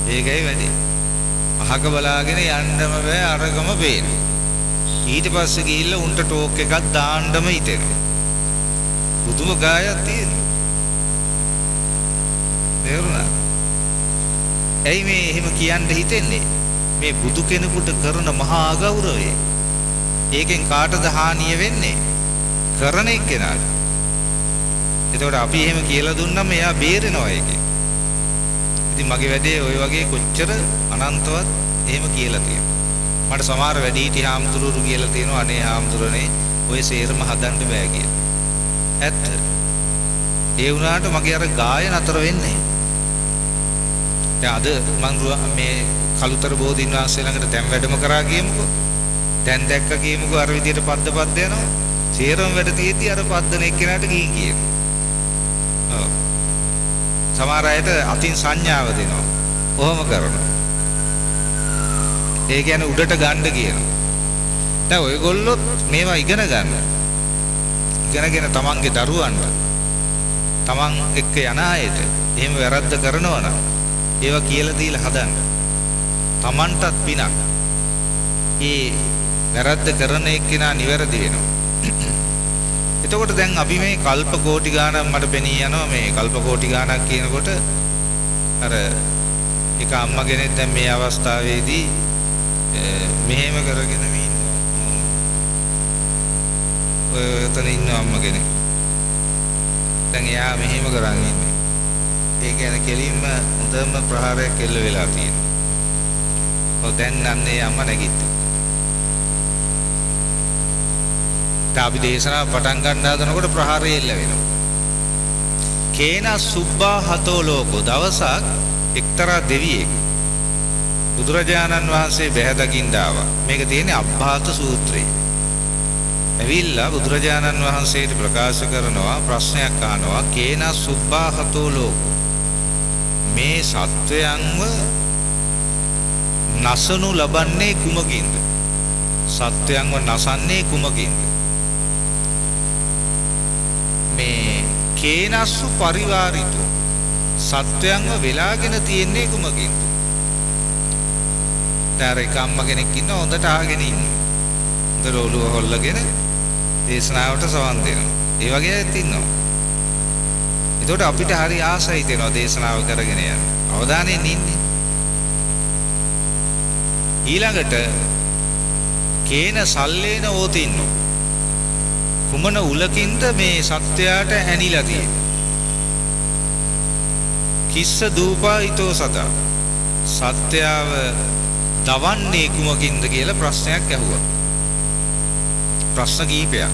ඒකයි වැඩි. අහක බලාගෙන යන්නම බෑ අරගම පේනවා. ඊට පස්සේ ගිහිල්ලා උන්ට ටෝක් එකක් දාන්නම හිතෙනවා. පුදුම ගායක් තියෙනවා. තේරුණා? ඇයි මේ එහෙම කියන්න හිතෙන්නේ? මේ බුදු කෙනෙකුට කරන මහා අගෞරවය. ඒකෙන් කාටද හානිය වෙන්නේ? කරන එක්කෙනාට. එතකොට අපි එහෙම කියලා දුන්නම එයා බේරෙනවා ඒකෙන්. ඉතින් මගේ වැඩේ ওই වගේ කොච්චර අනන්තවත් එහෙම කියලා තියෙනවා. මට සමහර වැඩිහිටි හාමුදුරුවෝ කියලා තියෙනවා අනේ හාමුදුරනේ ඔය සේරම හදන්න බෑ කියලා. ඇත්ත. ඒ වුණාට මගේ අර ගායන අතර වෙන්නේ. දැන් අද මම මේ කලුතර බෝධීන් වහන්සේ ළඟට දැන් වැඩම කරා කියමුකෝ. දැන් දැක්ක කියමුකෝ අර විදියට පද්ද යනවා. සේරම වැඩ තියෙද්දි අර පද්දන එක්කෙනාට ගිහින් කියනවා. ඔව්. සමහර අයට අතින් සංඥාව දෙනවා. කොහොම කරනවා. ඒ කියන්නේ උඩට ගන්න කියනවා. දැන් ඔයගොල්ලොත් මේවා ඉගෙන ගන්න. ඉගෙනගෙන තමන්ගේ දරුවන්ට තමන් එක්ක යන අයට එහෙම වැරද්ද කරනවා නම් ඒවා කියලා දීලා හදන්න. තමන්ටත් පිනක්. ඒ වැරද්ද කරන එක්කෙනා නිවැරදි වෙනවා. එතකොට දැන් අපි මේ කල්ප කෝටි ගාණක් මට පෙනී යනවා මේ කල්ප කෝටි ගාණක් කියනකොට අර එක අම්මා කෙනෙක් දැන් මේ අවස්ථාවේදී මෙහෙම කරගෙන මේ ඉන්නවා. ඔය එතන ඉන්න අම්මා කෙනෙක්. දැන් එයා මෙහෙම කරන් ඉන්නේ. ඒ කියන්නේ කෙලින්ම හොඳම ප්‍රහාරයක් එල්ල වෙලා තියෙනවා. ඔව් දැන් නන්නේ අම්මා නැගිට්ටා. අපි දේශනාව පටන් ගන්න හදනකොට ප්‍රහාරය එල්ල වෙනවා. කේන සුබ්බා හතෝ ලෝකෝ දවසක් එක්තරා දෙවියෙක් බුදුරජාණන් වහන්සේ බැහැ දකින්න ආවා. මේක තියෙන්නේ අබ්බාත සූත්‍රයේ. ඇවිල්ලා බුදුරජාණන් වහන්සේට ප්‍රකාශ කරනවා ප්‍රශ්නයක් අහනවා කේන සුබ්බා හතෝ ලෝකෝ මේ සත්වයන්ව නසනු ලබන්නේ කුමකින්ද? සත්වයන්ව නසන්නේ කුමකින්ද? මේ කේනස්සු පරිවාරිතෝ සත්වයන්ව වෙලාගෙන තියෙන්නේ කුමකින්ද? දැන් එක අම්මා කෙනෙක් ඉන්නවා හොඳට අහගෙන ඉන්නේ. හොඳට ඔළුව හොල්ලගෙන දේශනාවට සවන් දෙනවා. ඒ වගේ අයත් ඉන්නවා. ඒකට අපිට හරි ආසයි දෙනවා දේශනාව කරගෙන යන්න. අවධානයෙන් ඉන්නේ. ඊළඟට කේන සල්ලේන ඕතින්නෝ කුමන උලකින්ද මේ සත්‍යයට ඇනිලා තියෙන්නේ? කිස්ස දූපායිතෝ සදා සත්‍යව දවන්නේ කුමකින්ද කියලා ප්‍රශ්නයක් ඇහුවා. ප්‍රශ්න කීපයක්.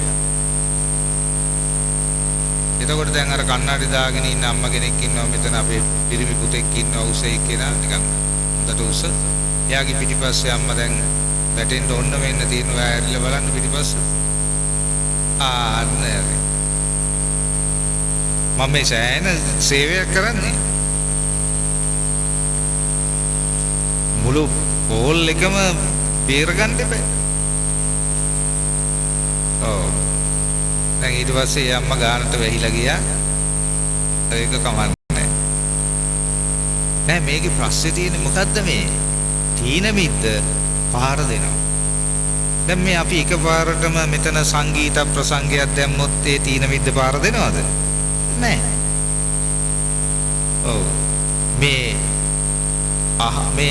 එතකොට දැන් අර කන්නාඩි දාගෙන ඉන්න අම්මා කෙනෙක් ඉන්නවා මෙතන අපේ පිරිමි පුතෙක් ඉන්නවා උසේ කෙනා නිකන් හොඳට උස. එයාගේ පිටිපස්සේ අම්මා දැන් වැටෙන්න ඕන්න වෙන්න තියෙනවා ඇරිලා බලන්න පිටිපස්සේ. අන්න හරි. මම මේ සෑහෙන සේවයක් කරන්නේ. මුළු පොල් එකම බේරගන්න එපා. ඔව්. දැන් ඊට පස්සේ අම්මා ගානට වැහිලා ගියා. ඒක කමන්නේ නෑ. මේකේ ප්‍රශ්නේ තියෙන්නේ මොකද්ද? මේ තීන මිද්ද පාර දෙනවා. දැන් මේ අපි එකපාරටම මෙතන සංගීත ප්‍රසංගයක් දැම්මොත් ඒ තීන මිද්ද පාර දෙනවද? නෑ. ඔව්. මේ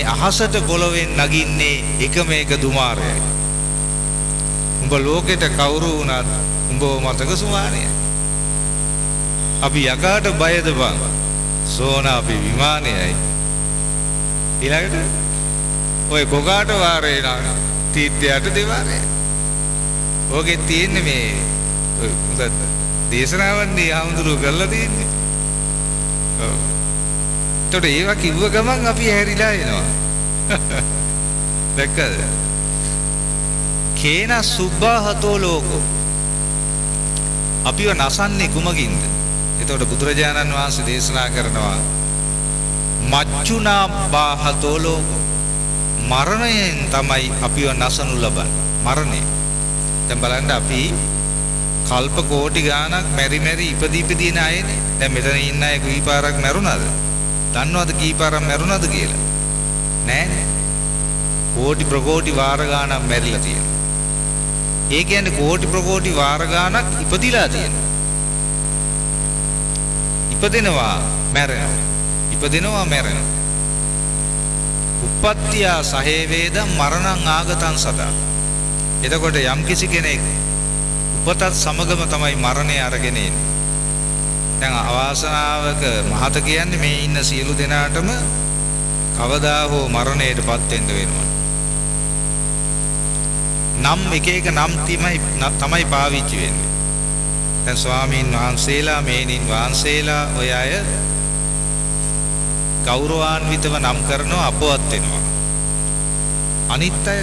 අහසට පොළවෙන් නගින්නේ එකම එක දුමාරයයි. උඹ ලෝකෙට කවුරු වුණත් උඹව මතක සුමානයයි. අපි යකාට බයද බං? සෝනා අපි විමානයයි. ඊළඟට ඔය ගොගාට වාරේ නා තීත්‍යයට දෙවාරේ. ඕකේ තියෙන්නේ මේ මොකද දේශනාවන්නේ ආමුදුරු කරලා තියෙන්නේ. ඔව්. ඒතකොට ඒවා කිව්ව ගමන් අපි හැරිලා එනවා. දැක්කද? කේන සුබ්බහතෝ ලෝකෝ. අපිව නසන්නේ කුමකින්ද? එතකොට බුදුරජාණන් වහන්සේ දේශනා කරනවා මච්චුනා බාහතෝ ලෝකෝ. මරණයෙන් තමයි අපිව නසනු ලබන්නේ. මරණය. දැන් බලන්න අපි කල්ප කෝටි ගාණක් මෙරි ඉපදී නැයනේ. දැන් මෙතන ඉන්න අය කී පාරක් මැරුණාද? දන්නවද කී පාරක් මැරුණාද කියලා? නෑනේ. කෝටි ප්‍රකෝටි වාර ගාණක් මැරිලා තියෙනවා. ඒ කියන්නේ කෝටි ප්‍රකෝටි වාර ගාණක් ඉපදිලා තියෙනවා. ඉපදෙනවා මැරෙනවා. ඉපදෙනවා මැරෙනවා. උප්පත්තිය සහේ වේද මරණං ආගතං සදා. එතකොට යම් කිසි කෙනෙක් උපතත් සමගම තමයි මරණය අරගෙන එන්නේ. දැන් අවාසනාවක මහත කියන්නේ මේ ඉන්න සියලු දෙනාටම කවදා හෝ මරණයටපත් වෙන්න වෙනවා. නම් එක නම් තමයි පාවිච්චි වෙන්නේ. දැන් ස්වාමීන් වහන්සේලා මේනින් වහන්සේලා ඔය අය ගෞරවාන්විතව නම් කරනවා අපවත් වෙනවා. අනිත් අය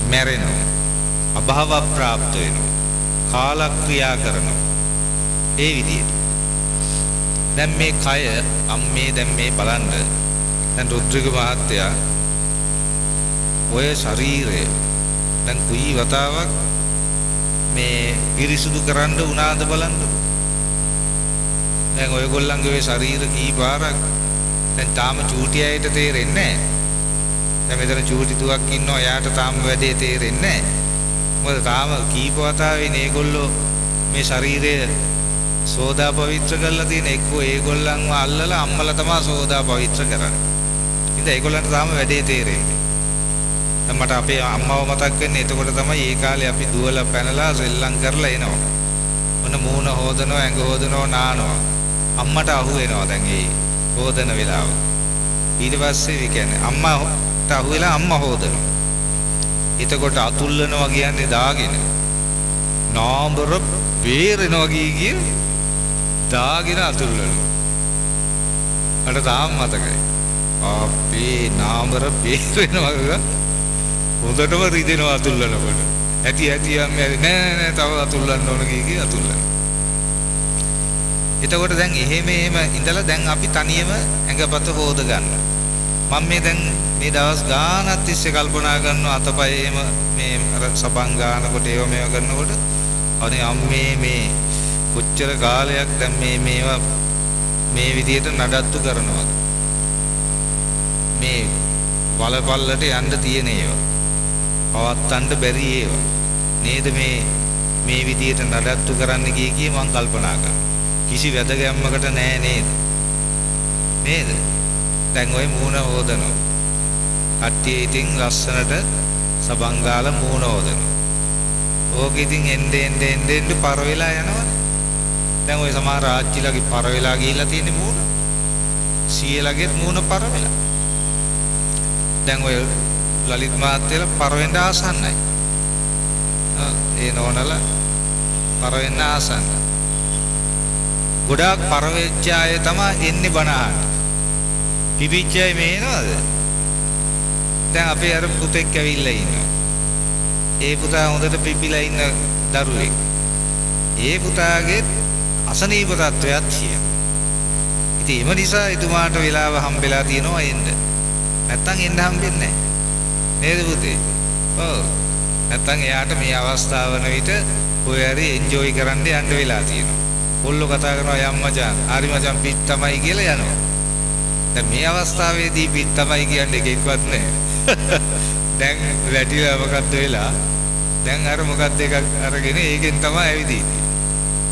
මැරෙනවා. අභාව ප්‍රාප්ත වෙනවා. කාලක්‍රියා කරනවා. ඒ විදිහට. දැන් මේ කය දැන් මේ බලන්න. දැන් රුද්‍රික මහත්තයා ඔය ශරීරය දැන් කුයි වතාවක් මේ පිරිසුදු කරන්න උනාද බලන්න. දැන් ඔයගොල්ලන්ගේ ඔය ශරීර කී පාරක් දැන් තාම චූටි අයට තේරෙන්නේ නැහැ. දැන් මෙතන චූටි දුවක් ඉන්නවා එයාට තාම වැඩේ තේරෙන්නේ නැහැ. මොකද තාම කීප වතාවෙන් මේගොල්ලෝ මේ ශරීරය සෝදා පවිත්‍ර කරලා තියෙන එක්කෝ ඒගොල්ලන්ව අල්ලලා අම්මලා තමයි සෝදා පවිත්‍ර කරන්නේ. ඉතින් ඒගොල්ලන්ට තාම වැඩේ තේරෙන්නේ. දැන් මට අපේ අම්මව මතක් වෙන්නේ එතකොට තමයි ඒ කාලේ අපි දුවලා පැනලා සෙල්ලම් කරලා එනවා. මොන මූණ හොදනවා ඇඟ හොදනවා නානවා. අම්මට අහු වෙනවා දැන් ඒ හොදන වෙලාව. ඊට පස්සේ ඒ කියන්නේ අම්මට අහු වෙලා අම්මා හොදනවා. එතකොට අතුල්ලනවා කියන්නේ දාගෙන නාඹර බේරෙනවා කිය දාගෙන අතුල්ලනවා. මට තාම මතකයි. අපේ නාඹර බේරෙනවා හොඳටම රිදෙනවා අතුල්ලනකොට. ඇටි අම්මේ නෑ තව අතුල්ලන්න ඕන කිය අතුල්ලනවා. එතකොට දැන් එහෙම ඉඳලා දැන් අපි තනියම ඇඟපත හොද ගන්නවා. මම මේ දැන් මේ දවස් ගානක් තිස්සේ කල්පනා කරනවා අතපය එහෙම මේ අර සබන් ගන්නකොට ඒව මේව කරනකොට අනේ අම්මේ මේ කොච්චර කාලයක් දැන් මේවා මේ විදිහට නඩත්තු කරනවද මේ වලපල්ලට යන්න තියෙන ඒවා පවත්තන්න බැරි ඒවා නේද මේ විදිහට නඩත්තු කරන්න කිය මම කල්පනා කරනවා. කිසි වැදගැම්මකට නෑ නේද? දැන් ඔය මූණ හොදනවා. කට්ටිය ඉතින් ලස්සනට සබන් ගාලා මූණ හොදනවා. ඕක ඉතින් එන්න පර වෙලා යනවනේ. දැන් ඔය සමහර ආච්චිලාගේ පර වෙලා ගිහිල්ලා තියෙන මූණ. සීයලාගේ මූණ පර වෙලා. දැන් ඔය ලලිත් මහත්තයලා පර වෙන්න ආසන්නයි. ඒ නෝනලා පර වෙන්න ආසන්නයි. ගොඩාක් පර වෙච්ච අය තමයි එන්නේ බණ අහන්න. පිපිච්ච අය මේනවද? දැන් අපේ අර පුතෙක් ඇවිල්ලා ඉන්නවා. ඒ පුතා හොඳට පිපිලා ඉන්න දරුවෙක්. ඒ පුතාගේ අසනීප තත්වයක් තියෙනවා. ඉතින් එම නිසා එතුමාට වෙලාව හම්බෙලා තියෙනවා එන්න. නැත්තම් එන්න හම්බෙන්නේ නැහැ. නේද පුතේ? ඔව්. නැත්තම් එයාට මේ අවස්ථාව වෙන විට ඔය හරි එන්ජොයි කරන්න යන්න වෙලා තියෙනවා. කොල්ලෝ කතා කරනවා යම් මචං හරි මචං පිට තමයි කියලා යනවා. දැන් මේ අවස්ථාවේදී පිට තමයි කියන්නේ එකෙක්වත් නැහැ. දැන් වැටිලා මොකද්ද වෙලා? දැන් අර මොකද්ද එකක් අරගෙන ඒකෙන් තමයි ඇවිදින්නේ.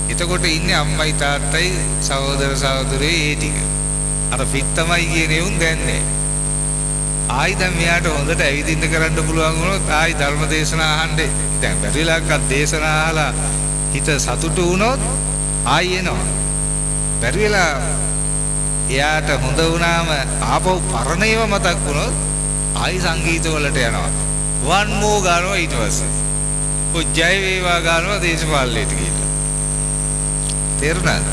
එතකොට ඉන්නේ අම්මයි තාත්තයි සහෝදර සහෝදරයෝ ඒ ටික. අර පිට තමයි කියන්නේ උන් දැන් නැහැ. ආයි දැන් මෙයාට හොඳට ඇවිදින්න කරන්න පුළුවන් වුණොත් ආයි ධර්ම දේශනා අහන්නේ. දැන් බැරිලාක්වත් දේශනා අහලා හිත සතුටු වුණොත් ආයි එනවා. බැරි වෙලා එයාට හොඳ වුණාම ආපහු පරණ ඒවා මතක් වුණොත් ආයි සංගීත වලට යනවා. වන් මෝ ගානවා ඊට පස්සේ. ඔය ජය වේවා ගානවා දේශපාලනයට ගිහිල්ලා. තේරුණාද?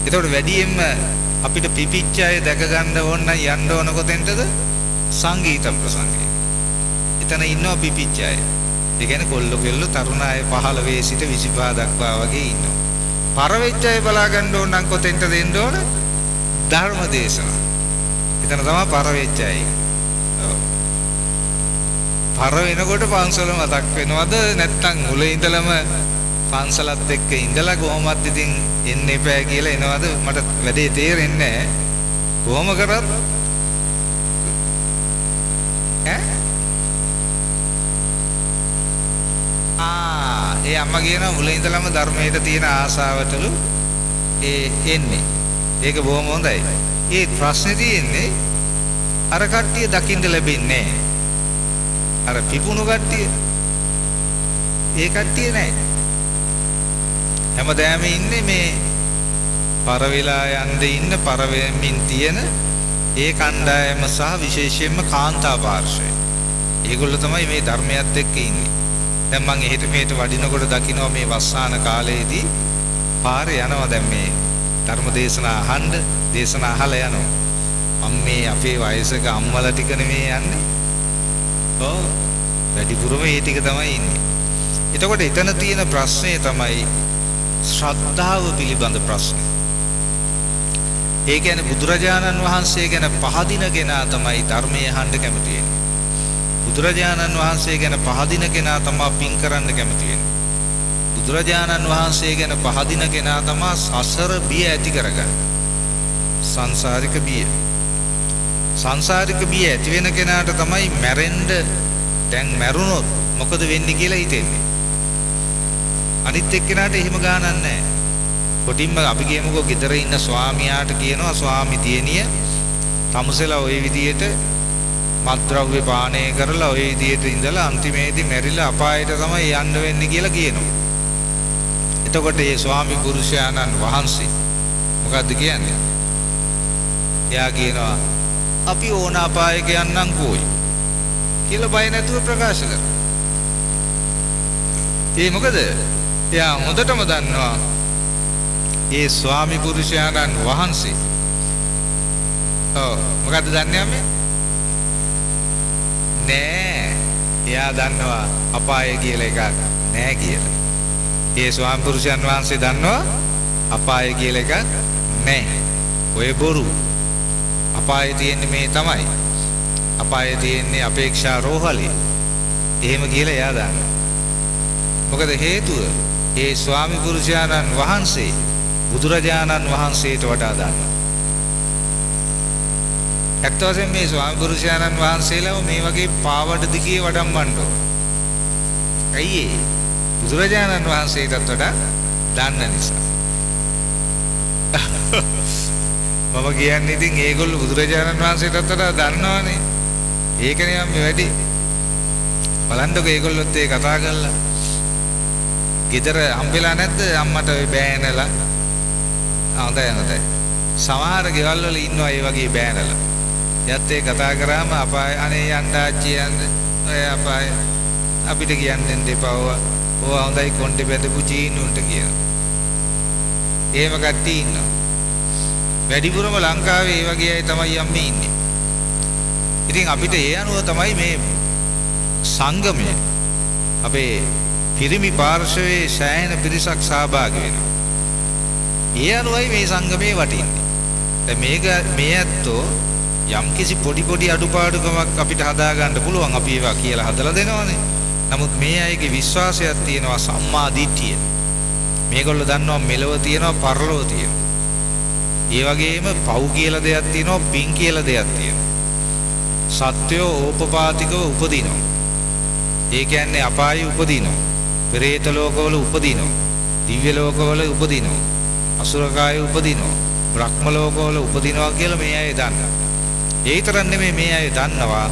ඒතකොට වැඩියෙන්ම අපිට පිපිච්ච අය දැක ගන්න ඕන නම් යන්න ඕන කොතෙන්ටද? සංගීත ප්‍රසංගය. එතන ඉන්නවා පිපිච්ච අය. ඒ කියන්නේ කොල්ලෝ කෙල්ලෝ තරුණ අය 15 සිට 25 දක්වා වගේ ඉන්නවා. පරවෙච්ච අය බලා ගන්න ඕන නම් කොතෙන්ට දෙන්න ඕන? ධර්ම දේශනා. එතන තමයි පරවෙච්ච අය. ඔව්. පර වෙනකොට පන්සල මතක් වෙනවද නැත්නම් මුල ඉඳලම පන්සලත් එක්ක ඉඳලා කොහොමද ඉතින් එන්න එපා කියලා එනවද මට වැඩේ තේරෙන්නේ නැහැ. කොහොම කරත් ඒ අම්මා කියනවා මුල ඉඳලම ධර්මයට තියෙන ආසාවටලු එන්නේ. ඒක බොහොම හොඳයි. ඒ ප්‍රශ්නේ තියෙන්නේ අර කට්ටිය දකින්න ලැබෙන්නේ නැහැ. අර පිපුණු කට්ටිය ඒ කට්ටිය නැහැ. හැමදාම ඉන්නේ මේ පරවිලා යන්නේ ඉන්න පරවෙමින් තියෙන ඒ කණ්ඩායම සහ විශේෂයෙන්ම කාන්තා පාර්ශ්වය. ඒගොල්ලෝ තමයි මේ ධර්මයත් එක්ක ඉන්නේ. දැන් මම එහෙට මෙහෙට වඩිනකොට දකින්නවා මේ වස්සාන කාලයේදී පාරේ යනවා දැන් මේ ධර්ම දේශනා අහන්න දේශනා අහලා යනවා. මම මේ අපේ වයසක අම්මලා ටික නෙමේ යන්නේ. ඔව් වැඩිපුරම මේ ටික තමයි ඉන්නේ. එතකොට එතන තියෙන ප්‍රශ්නේ තමයි ශ්‍රද්ධාව පිළිබඳ ප්‍රශ්නේ. ඒ කියන්නේ බුදුරජාණන් වහන්සේ ගැන පහදින කෙනා තමයි ධර්මයේ අහන්න කැමති වෙන්නේ. බුදුරජාණන් වහන්සේ ගැන පහදින කෙනා තමයි පින් කරන්න කැමති වෙන්නේ. බුදුරජාණන් වහන්සේ ගැන පහදින කෙනා තමයි සසර බිය ඇති කරගන්නේ. සංසාරික බිය. සංසාරික බිය ඇති වෙන කෙනාට තමයි මැරෙන්න දැන් මැරුණොත් මොකද වෙන්නේ කියලා හිතෙන්නේ. අනිත් එක්කෙනාට එහෙම ගානක් නැහැ. කොටින්ම අපි කියමුකෝ ගෙදර ඉන්න ස්වාමියාට කියනවා ස්වාමි දියණිය තමසලා ওই විදියට මත්ද්‍රව්‍ය පානය කරලා ওই විදියට ඉඳලා අන්තිමේදී මැරිලා අපායට තමයි යන්න වෙන්නේ කියලා කියනවා. එතකොට මේ ස්වාමි පුරුෂයාණන් වහන්සේ මොකද්ද කියන්නේ? එයා කියනවා අපි ඕන අපායක යන්නම් කෝයි කියලා බය නැතුව ප්‍රකාශ කරනවා. ඒ මොකද? එයා හොඳටම දන්නවා ඒ ස්වාමි පුරුෂයාණන් වහන්සේ. ඔව් මොකද්ද දන්නේ අපි? නෑ. එයා දන්නවා අපාය කියලා එකක් නෑ කියලා. ඒ ස්වාමි පුරුෂයන් වහන්සේ දන්නවා අපාය කියලා එකක් නෑ. ඔය බොරු. අපාය තියෙන්නේ මේ තමයි. අපාය තියෙන්නේ අපේක්ෂා රෝහලේ. එහෙම කියලා එයා දන්නවා. මොකද හේතුව? ඒ ස්වාමි පුරුෂයාණන් වහන්සේ බුදුරජාණන් වහන්සේට වඩා දන්නවා. ඇත්ත වශයෙන්ම මේ ස්වාමි පුරුෂයාණන් වහන්සේලා මේ වගේ පාවඩ දිගේ වඩම්මන්න ඕන. ඇයි ඒ? බුදුරජාණන් වහන්සේටත් වඩා දන්න නිසා. මම කියන්නේ ඉතින් ඒගොල්ලෝ බුදුරජාණන් වහන්සේටත් වඩා දන්නවනේ. ඒකනේ මම වැඩි. බලන්නකෝ ඒගොල්ලොත් ඒ කතා කරලා. ගෙදර හම්බෙලා නැද්ද අම්මට ඔය බෑනලා? හොඳයි හොඳයි. සමහර ගෙවල් වල ඉන්නවා ඒ වගේ බෑනලා. යත් ඒ කතා කරාම අපාය අනේ යන්න ආච්චි යන්න ඔය අපාය අපිට කියන්නේ දෙපා ඕවා හොඳයි කොණ්ඩේ බැදපු චීනුන්ට කියලා. එහෙම කට්ටිය ඉන්නවා. වැඩිපුරම ලංකාවේ ඒ වගේ අය තමයි යම්මේ ඉන්නේ. ඉතින් අපිට ඒ අනුව තමයි මේ සංගමය අපේ පිරිමි පාර්ශවයේ සෑහෙන පිරිසක් සහභාගී වෙනවා. ඒ අනුවයි මේ සංගමේ වටින්නේ. දැන් මේ ඇත්තෝ යම් කිසි පොඩි අඩුපාඩුකමක් අපිට හදා ගන්න පුළුවන් අපි ඒවා කියලා හදලා දෙනවනේ. නමුත් මේ අයගේ විශ්වාසයක් තියෙනවා සම්මා දිට්ඨිය. මේගොල්ලෝ දන්නවා මෙලව තියෙනවා පරලොව තියෙනවා. ඒ වගේම පව් කියලා දෙයක් තියෙනවා පින් කියලා දෙයක් තියෙනවා. සත්‍යෝ ඕපපාතිකව උපදිනවා. ඒ කියන්නේ අපායේ උපදිනවා. පෙරේත ලෝකවල උපදිනවා. දිව්‍ය ලෝකවල උපදිනවා. අසුරකායේ උපදිනවා. බ්‍රහ්ම ලෝකවල උපදිනවා කියලා මේ අය දන්නවා. ඒ විතරක් නෙමෙයි මේ අය දන්නවා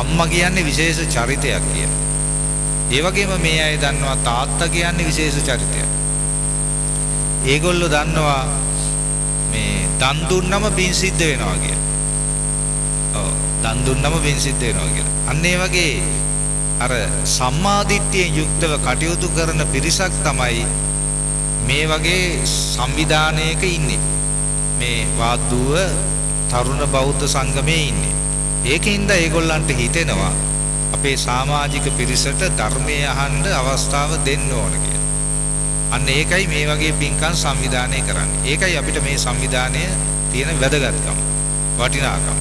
අම්මා කියන්නේ විශේෂ චරිතයක් කියලා. ඒ වගේම මේ අය දන්නවා තාත්තා කියන්නේ විශේෂ චරිතයක්. ඒගොල්ලෝ දන්නවා මේ දන් දුන්නම පින් සිද්ධ වෙනවා කියලා. ඔව් දන් දුන්නම පින් සිද්ධ වෙනවා කියලා. අන්න ඒ වගේ අර සම්මාදිට්ඨියෙන් යුක්තව කටයුතු කරන පිරිසක් තමයි මේ වගේ සංවිධානයක ඉන්නේ. මේ වාද්දුව තරුණ බෞද්ධ සංගමයේ ඉන්නේ. ඒකින්ද ඒගොල්ලන්ට හිතෙනවා අපේ සමාජික පිරිසට ධර්මයේ අහන්න අවස්ථාව දෙන්න ඕන කියලා. අන්න ඒකයි මේ වගේ පින්කම් සංවිධානය කරන්නේ. ඒකයි අපිට මේ සංවිධානය තියෙන වැදගත්කම, වටිනාකම.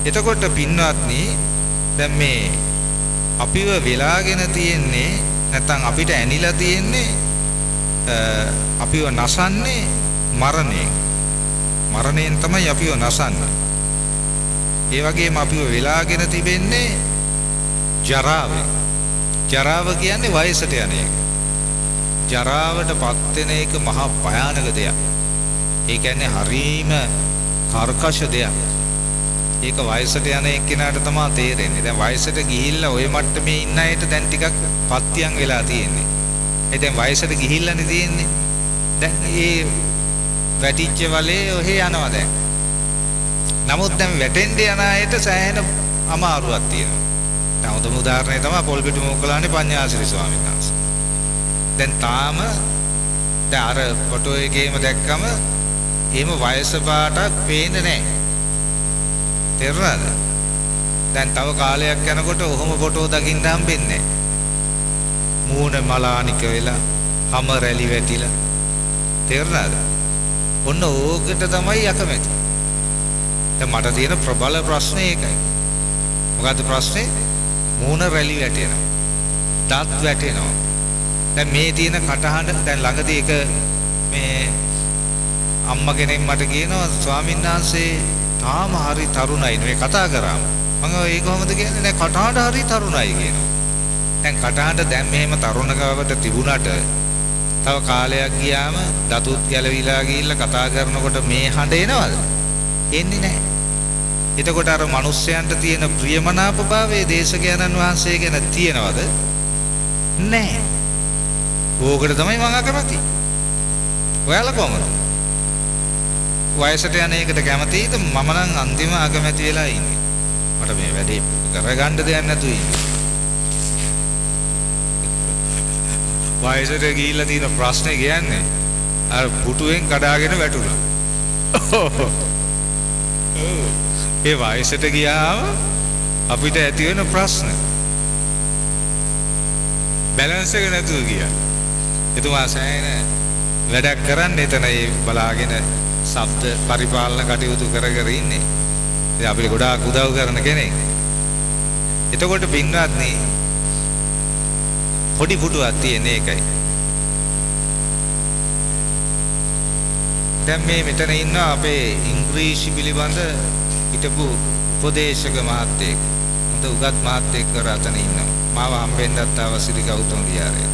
එතකොට පින්වත්නි දැන් මේ අපිව වෙලාගෙන තියෙන්නේ නැත්නම් අපිට ඇනිලා තියෙන්නේ අපිව නසන්නේ මරණයෙන්. මරණයෙන් තමයි අපිව නසන්නේ. ඒ වගේම අපිව වෙලාගෙන තිබෙන්නේ ජරාවෙන්. ජරාව කියන්නේ වයසට යන එක. ජරාවටපත් වෙන එක මහා භයානක දෙයක්. ඒ කියන්නේ හරීම කර්කශ දෙයක්. ඒක වයසට යන එක්කෙනාට තමයි තේරෙන්නේ. දැන් වයසට ගිහිල්ලා ওই මට්ටමේ ඉන්න අයට දැන් ටිකක් පත්‍යම් වෙලා තියෙන්නේ. ඒ දැන් වයසට ගිහිල්ලානේ තියෙන්නේ. දැන් ඒ වැටිච්ච වලේ ඔහෙ යනවා දැන්. නමුත් දැන් වැටෙන්න යන අයට සෑහෙන අමාරුවක් තියෙනවා. දැන් උදම උදාහරණය තමයි පොල්පිටු මොකලානේ පඤ්ඤාසිරි ස්වාමීන් වහන්සේ. දැන් තාම දැන් අර ෆොටෝ එකේම දැක්කම එහෙම වයස පාටක් පේන්නේ නැහැ. තේරුණාද? දැන් තව කාලයක් යනකොට ඔහොම ෆොටෝ දකින්න හම්බෙන්නේ නැහැ. මූණ මලානික වෙලා, හැම රැලි වැටිලා. තේරුණාද? ඔන්න ඕකට තමයි අකමැති. දැන් මට තියෙන ප්‍රබල ප්‍රශ්නේ ඒකයි. මොකද්ද ප්‍රශ්නේ? මූණ රැලි වැටෙනවා. දත් වැටෙනවා. දැන් මේ තියෙන කටහඬ දැන් ළඟදී එක මේ අම්මා කෙනෙක් මට කියනවා ස්වාමීන් වහන්සේ තාම හරි තරුණයි නේ කතා කරාම. මම ඒ කොහොමද කියන්නේ? නෑ කටහඬ හරි තරුණයි කියනවා. දැන් කටහඬ දැන් මෙහෙම තරුණකවට තිබුණාට තව කාලයක් ගියාම දතුත් ගැලවිලා ගිහිල්ලා කතා කරනකොට මේ හඬ එනවද? එන්නේ නැහැ. එතකොට අර මිනිස්යන්ට තියෙන ප්‍රියමනාප භාවයේ දේශකයන්න් වහන්සේ ගැන තියෙනවද? නැහැ. ඕකට තමයි මම අකමැති. ඔයාලා කොහමද? වයසට යන එකට කැමතිද? මම නම් අන්තිම අකමැති වෙලා ඉන්නේ. මට මේ වැඩේ කරගන්න දෙයක් නැතු ඉන්නේ. වයසට ගිහිල්ලා තියෙන ප්‍රශ්නේ කියන්නේ අර පුටුවෙන් කඩාගෙන වැටුණා. ඒ වයසට ගියාම අපිට ඇති වෙන ප්‍රශ්න බැලන්ස් එක නැතුව ගියා. එතුමා සෑහෙන වැඩක් කරන්න එතන ඒ බලාගෙන ශබ්ද පරිපාලන කටයුතු කර ඉන්නේ. ඉතින් අපිට ගොඩාක් උදව් කරන කෙනෙක්. එතකොට පින්වත්නි පොඩි පුටුවක් තියෙන එකයි. දැන් මේ මෙතන ඉන්න අපේ ඉංග්‍රීසි පිළිබඳ හිටපු උපදේශක මහත්තයෙක්. හොඳ උගත් මහත්තයෙක් කර අතන ඉන්නවා. මාව හම්බෙන්නත් ආව සිරි ගෞතම විහාරයේ.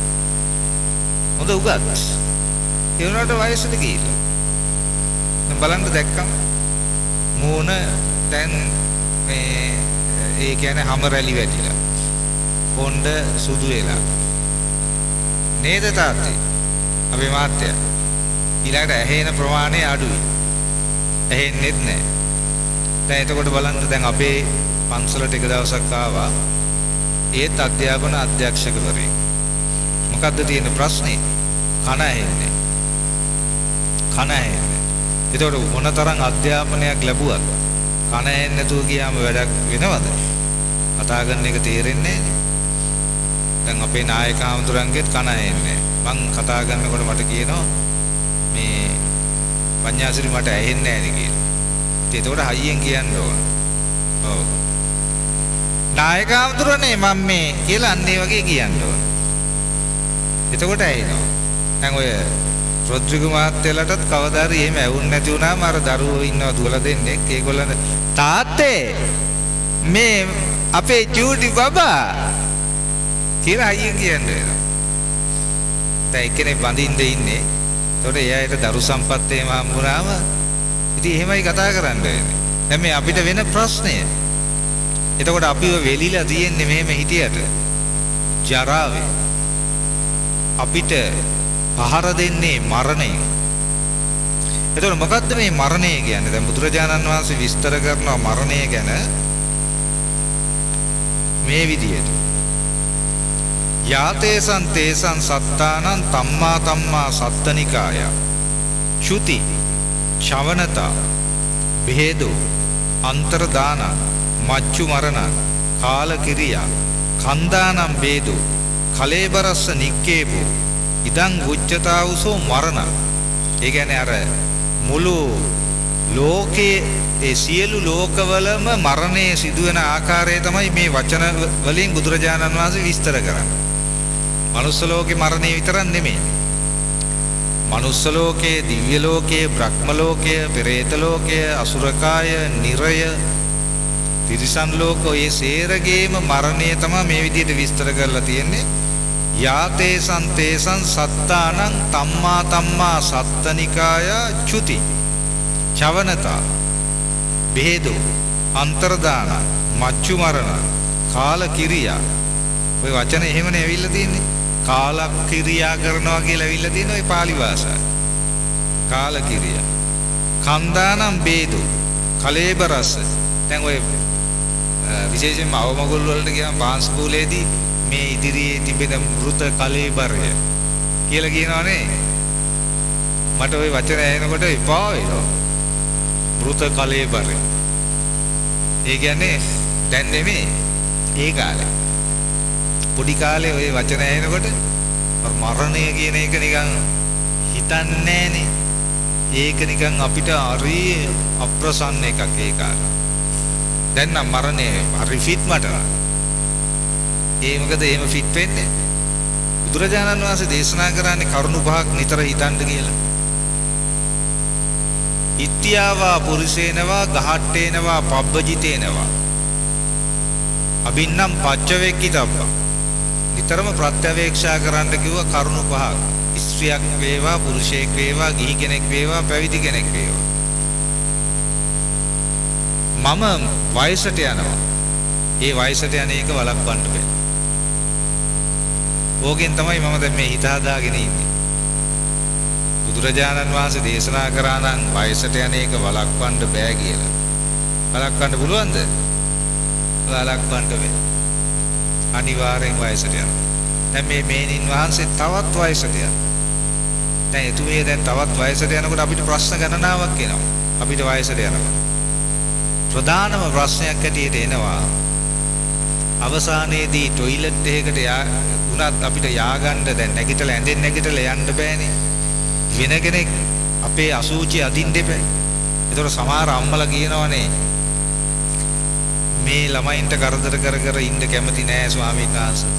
හොඳ උගත්. ඒ වුණාට වයසට ගිහිල්ලා. දැන් බලන්න දැක්කම මූණ දැන් මේ ඒ කියන්නේ හැම රැලි වැටිලා. කොණ්ඩ සුදු වෙලා. නේද තාත්තේ? අපේ මාත්‍යා. ඊළඟට ඇහෙන ප්‍රමාණය අඩුයි. ඇහෙන්නේත් නැහැ. දැන් එතකොට බලන්න දැන් අපේ පන්සලට එක දවසක් ආවා. ඒත් අධ්‍යාපන අධ්‍යක්ෂකවරයෙක්. මොකද්ද තියෙන ප්‍රශ්නේ? කන ඇහෙන්නේ. කන ඇහෙන්නේ. එතකොට මොනතරම් අධ්‍යාපනයක් ලැබුවත් කන ඇහෙන්නේ නැතුව ගියාම වැඩක් වෙනවද? කතා කරන එක තේරෙන්නේ නැහැ. දැන් අපේ නායක ආමතුරන්ගෙත් කන ඇහෙන්නේ. මං කතා කරනකොට මට කියනවා මේ පඤ්ඤාසිරි මට ඇහෙන්නේ නැහැ නේ කියලා. ඒකට හයියෙන් කියන්න ඕන. ඔව්. නායක ආමතුරනේ මම මේ කියලා අන්න ඒ වගේ කියන්න ඕන. එතකොට ඇහෙනවා. දැන් ඔය රොඩ්රිගෝ මහත්තයලටත් කවදා හරි එහෙම ඇවුන් නැති වුණාම අර දරුවෝ ඉන්නවා දුවලා දෙන්නේ ඒගොල්ලන් තාත්තේ මේ අපේ චූටි බබා කියලා අයියෙන් කියන්නේ වෙනවා. දැන් එක්කෙනෙක් බඳින්න ඉන්නේ. ඒතකොට එයාට දරු සම්පත් එහෙම හම්බුනාම ඉතින් එහෙමයි කතා කරන්න වෙන්නේ. දැන් මේ අපිට වෙන ප්‍රශ්නය. එතකොට අපිව වෙලිලා තියෙන්නේ මෙහෙම හිටියට ජරාවේ. අපිට පහර දෙන්නේ මරණය. එතකොට මොකද්ද මේ මරණය කියන්නේ? දැන් බුදුරජාණන් වහන්සේ විස්තර කරනවා මරණය ගැන මේ විදියට. යාතේසං තේසං සත්තානං තම්මා තම්මා සත්තනිකාය චුති චවනතා බෙහෙදෝ අන්තරදාන මච්චු මරණ කාල කිරියා කන්දානම් බේදෝ කලේබරස්ස නික්කේපෝ ඉදං උච්චතාවුසෝ මරණ. ඒ කියන්නේ අර මුළු ලෝකයේ ඒ සියලු ලෝකවලම මරණය සිදුවෙන ආකාරය තමයි මේ වචන වලින් බුදුරජාණන් වහන්සේ විස්තර කරන්නේ. මනුස්ස ලෝකේ මරණය විතරක් නෙමෙයි. මනුස්ස ලෝකයේ, දිව්‍ය ලෝකයේ, බ්‍රහ්ම ලෝකයේ, පෙරේත ලෝකයේ, අසුරකාය, නිරය, තිරිසන් ලෝක ඔය සේරගේම මරණය තමයි මේ විදිහට විස්තර කරලා තියෙන්නේ. යාතේසං තේසං සත්තානං තම්මා තම්මා සත්තනිකාය චුති චවනතා බෙහෙදෝ අන්තරදාන මච්චු මරණ කාල කිරියා. ඔය වචන එහෙමනේ ඇවිල්ලා තියෙන්නේ. කාල කිරියා කරනවා කියලා ඇවිල්ලා තියෙන ඔය පාලි භාෂාවේ. කාල කිරියා. කන්දානම් බේදෝ කලේබරස. දැන් ඔය විශේෂයෙන්ම අවමගුල් වලට ගියාම පාංශකූලේදී මේ ඉදිරියේ තිබෙන මෘත කලේබරය කියලා කියනවානේ. මට ওই වචන ඇහෙනකොට එපා වෙනවා. මෘත කලේබරය. ඒ කියන්නේ දැන් නෙමෙයි ඒ කාලේ. පොඩි කාලේ ওই වචන ඇහෙනකොට මරණය කියන එක නිකන් හිතන්නේ නෑනේ. ඒක නිකන් අපිට හරි අප්‍රසන්න එකක් ඒ කාලේ. දැන් නම් මරණය හරි ෆිට මට. ඒ මොකද එහෙම ෆිට වෙන්නේ? බුදුරජාණන් වහන්සේ දේශනා කරන්නේ කරුණු පහක් නිතර හිතන්න කියලා. ඉත්‍යාවා පුරිසේනවා ගහට්ටේනවා පබ්බජිතේනවා අබින්නම් පච්චවේක්කිතබ්බා. නිතරම ප්‍රත්‍යවේක්ෂා කරන්න කිව්ව කරුණු පහක්. ස්ත්‍රියක් වේවා, පුරුෂයෙක් වේවා, ගිහි කෙනෙක් වේවා, පැවිදි කෙනෙක් වේවා. මම වයසට යනවා. ඒ වයසට යන එක වළක්වන්න බෑ. ඕකෙන් තමයි මම දැන් මේ හිත හදාගෙන ඉන්නේ. බුදුරජාණන් වහන්සේ දේශනා කරා නම් වයසට යන එක වළක්වන්න බෑ කියලා. වළක්වන්න පුළුවන්ද? වළක්වන්න බෑ. අනිවාර්යෙන් වයසට යනවා. දැන් මේ මේනින් වහන්සේ තවත් වයසට යනවා. දැන් එතුමිය දැන් තවත් වයසට යනකොට අපිට ප්‍රශ්න ගණනාවක් එනවා. අපිට වයසට යනකොට ප්‍රධානම ප්‍රශ්නයක් ඇටියට එනවා. අවසානයේදී টয়ලට් එකකට උනත් අපිට ය아가න්න දැන් නැගිටලා ඇඳෙන් නැගිටලා යන්න බෑනේ. වෙන කෙනෙක් අපේ අසුචි අදින්න එපා. ඒතකොට සමහර අම්මලා කියනවනේ මේ ළමයින්ට කරදර කර කර ඉන්න කැමති නෑ ස්වාමීන් වහන්සේ.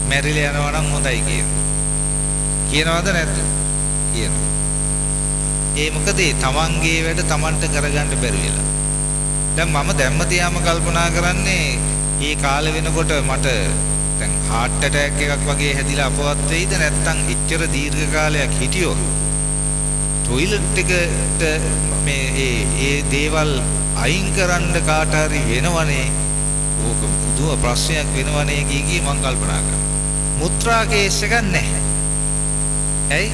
මැරිලා යනවා නම් හොඳයි කියනවා. කියනවද නැද්ද? කියනවා. ඒ මොකද තමන්ගේ වැඩ තමන්ට කරගන්න බැරි වෙලා. දැන් මම දැම්ම තියාම කල්පනා කරන්නේ මේ කාලේ වෙනකොට මට දැන් heart attack එකක් වගේ හැදිලා අපවත් වෙයිද නැත්නම් එච්චර දීර්ඝ කාලයක් හිටියොත් টয়ලට් එකට මේ ඒ දේවල් අයින් කරන්න කාට හරි වෙනවනේ. ඕක පුදුම ප්‍රශ්නයක් වෙනවනේ කී මම කල්පනා කරා. මුත්‍රා කේස් එකක් නැහැ. ඇයි?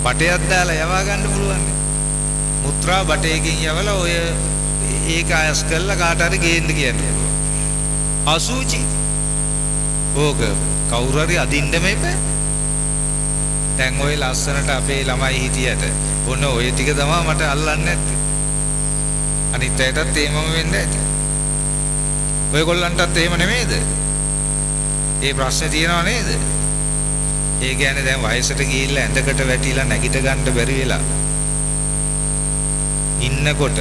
බටයක් දාලා යවා ගන්න පුළුවන්. මුත්‍රා බටයකින් යවලා ඔය ඒක අයස් කරලා කාට හරි ගේන්න කියන්න පුළුවන්. අසුචි ඕක කවුරු හරි අදින්න මේපෑ. දැන් ඔය ලස්සනට අපේ ළමයි හිටියට ඔන්න ඔය ටික තමයි මට අල්ලන්නේ නැත්තේ. අනිත් අයටත් එහෙමම වෙන්න ඇති. ඔයගොල්ලන්ටත් එහෙම නෙමෙයිද? ඒ ප්‍රශ්නේ තියෙනව නේද? ඒ කියන්නේ දැන් වයසට ගිහිල්ලා ඇඳකට වැටිලා නැගිට ගන්න බැරි වෙලා ඉන්නකොට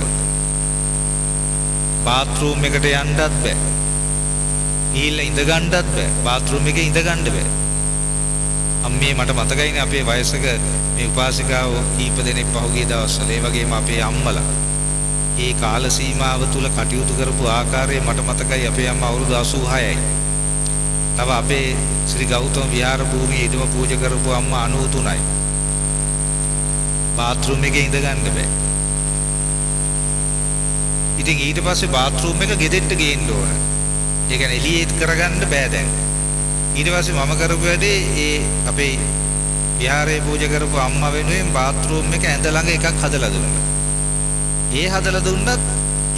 බාත්රූම් එකට යන්නත් බෑ. ගිහිල්ලා ඉඳ ගන්නත් බෑ. බාත්රූම් එකේ ඉඳ ගන්න බෑ. අම්මේ මට මතකයිනේ අපේ වයසක මේ උපාසිකාව කීප දෙනෙක් පහුගිය දවස්වල ඒ වගේම අපේ අම්මලා ඒ කාල සීමාව තුල කටයුතු කරපු ආකාරය මට මතකයි. අපේ අම්මා අවුරුදු 86යි. තව අපේ ශ්‍රී ගෞතම විහාර භූමියේ ඉදම පූජා කරපු අම්මා 93යි. බාත්රූම් එකේ ඉඳ ගන්න බෑ. ඉතින් ඊට පස්සේ බාත්රූම් එක ගෙදෙට්ට ගේන්න ඕන. ඒ කියන්නේ එළියට කරගන්න බෑ දැන්. ඊට පස්සේ මම කරපු වැඩේ ඒ අපේ විහාරයේ පූජා කරපු අම්මා වෙනුවෙන් බාත්රූම් එක ඇඳ ළඟ එකක් හදලා දුන්නා. ඒ හදලා දුන්නත්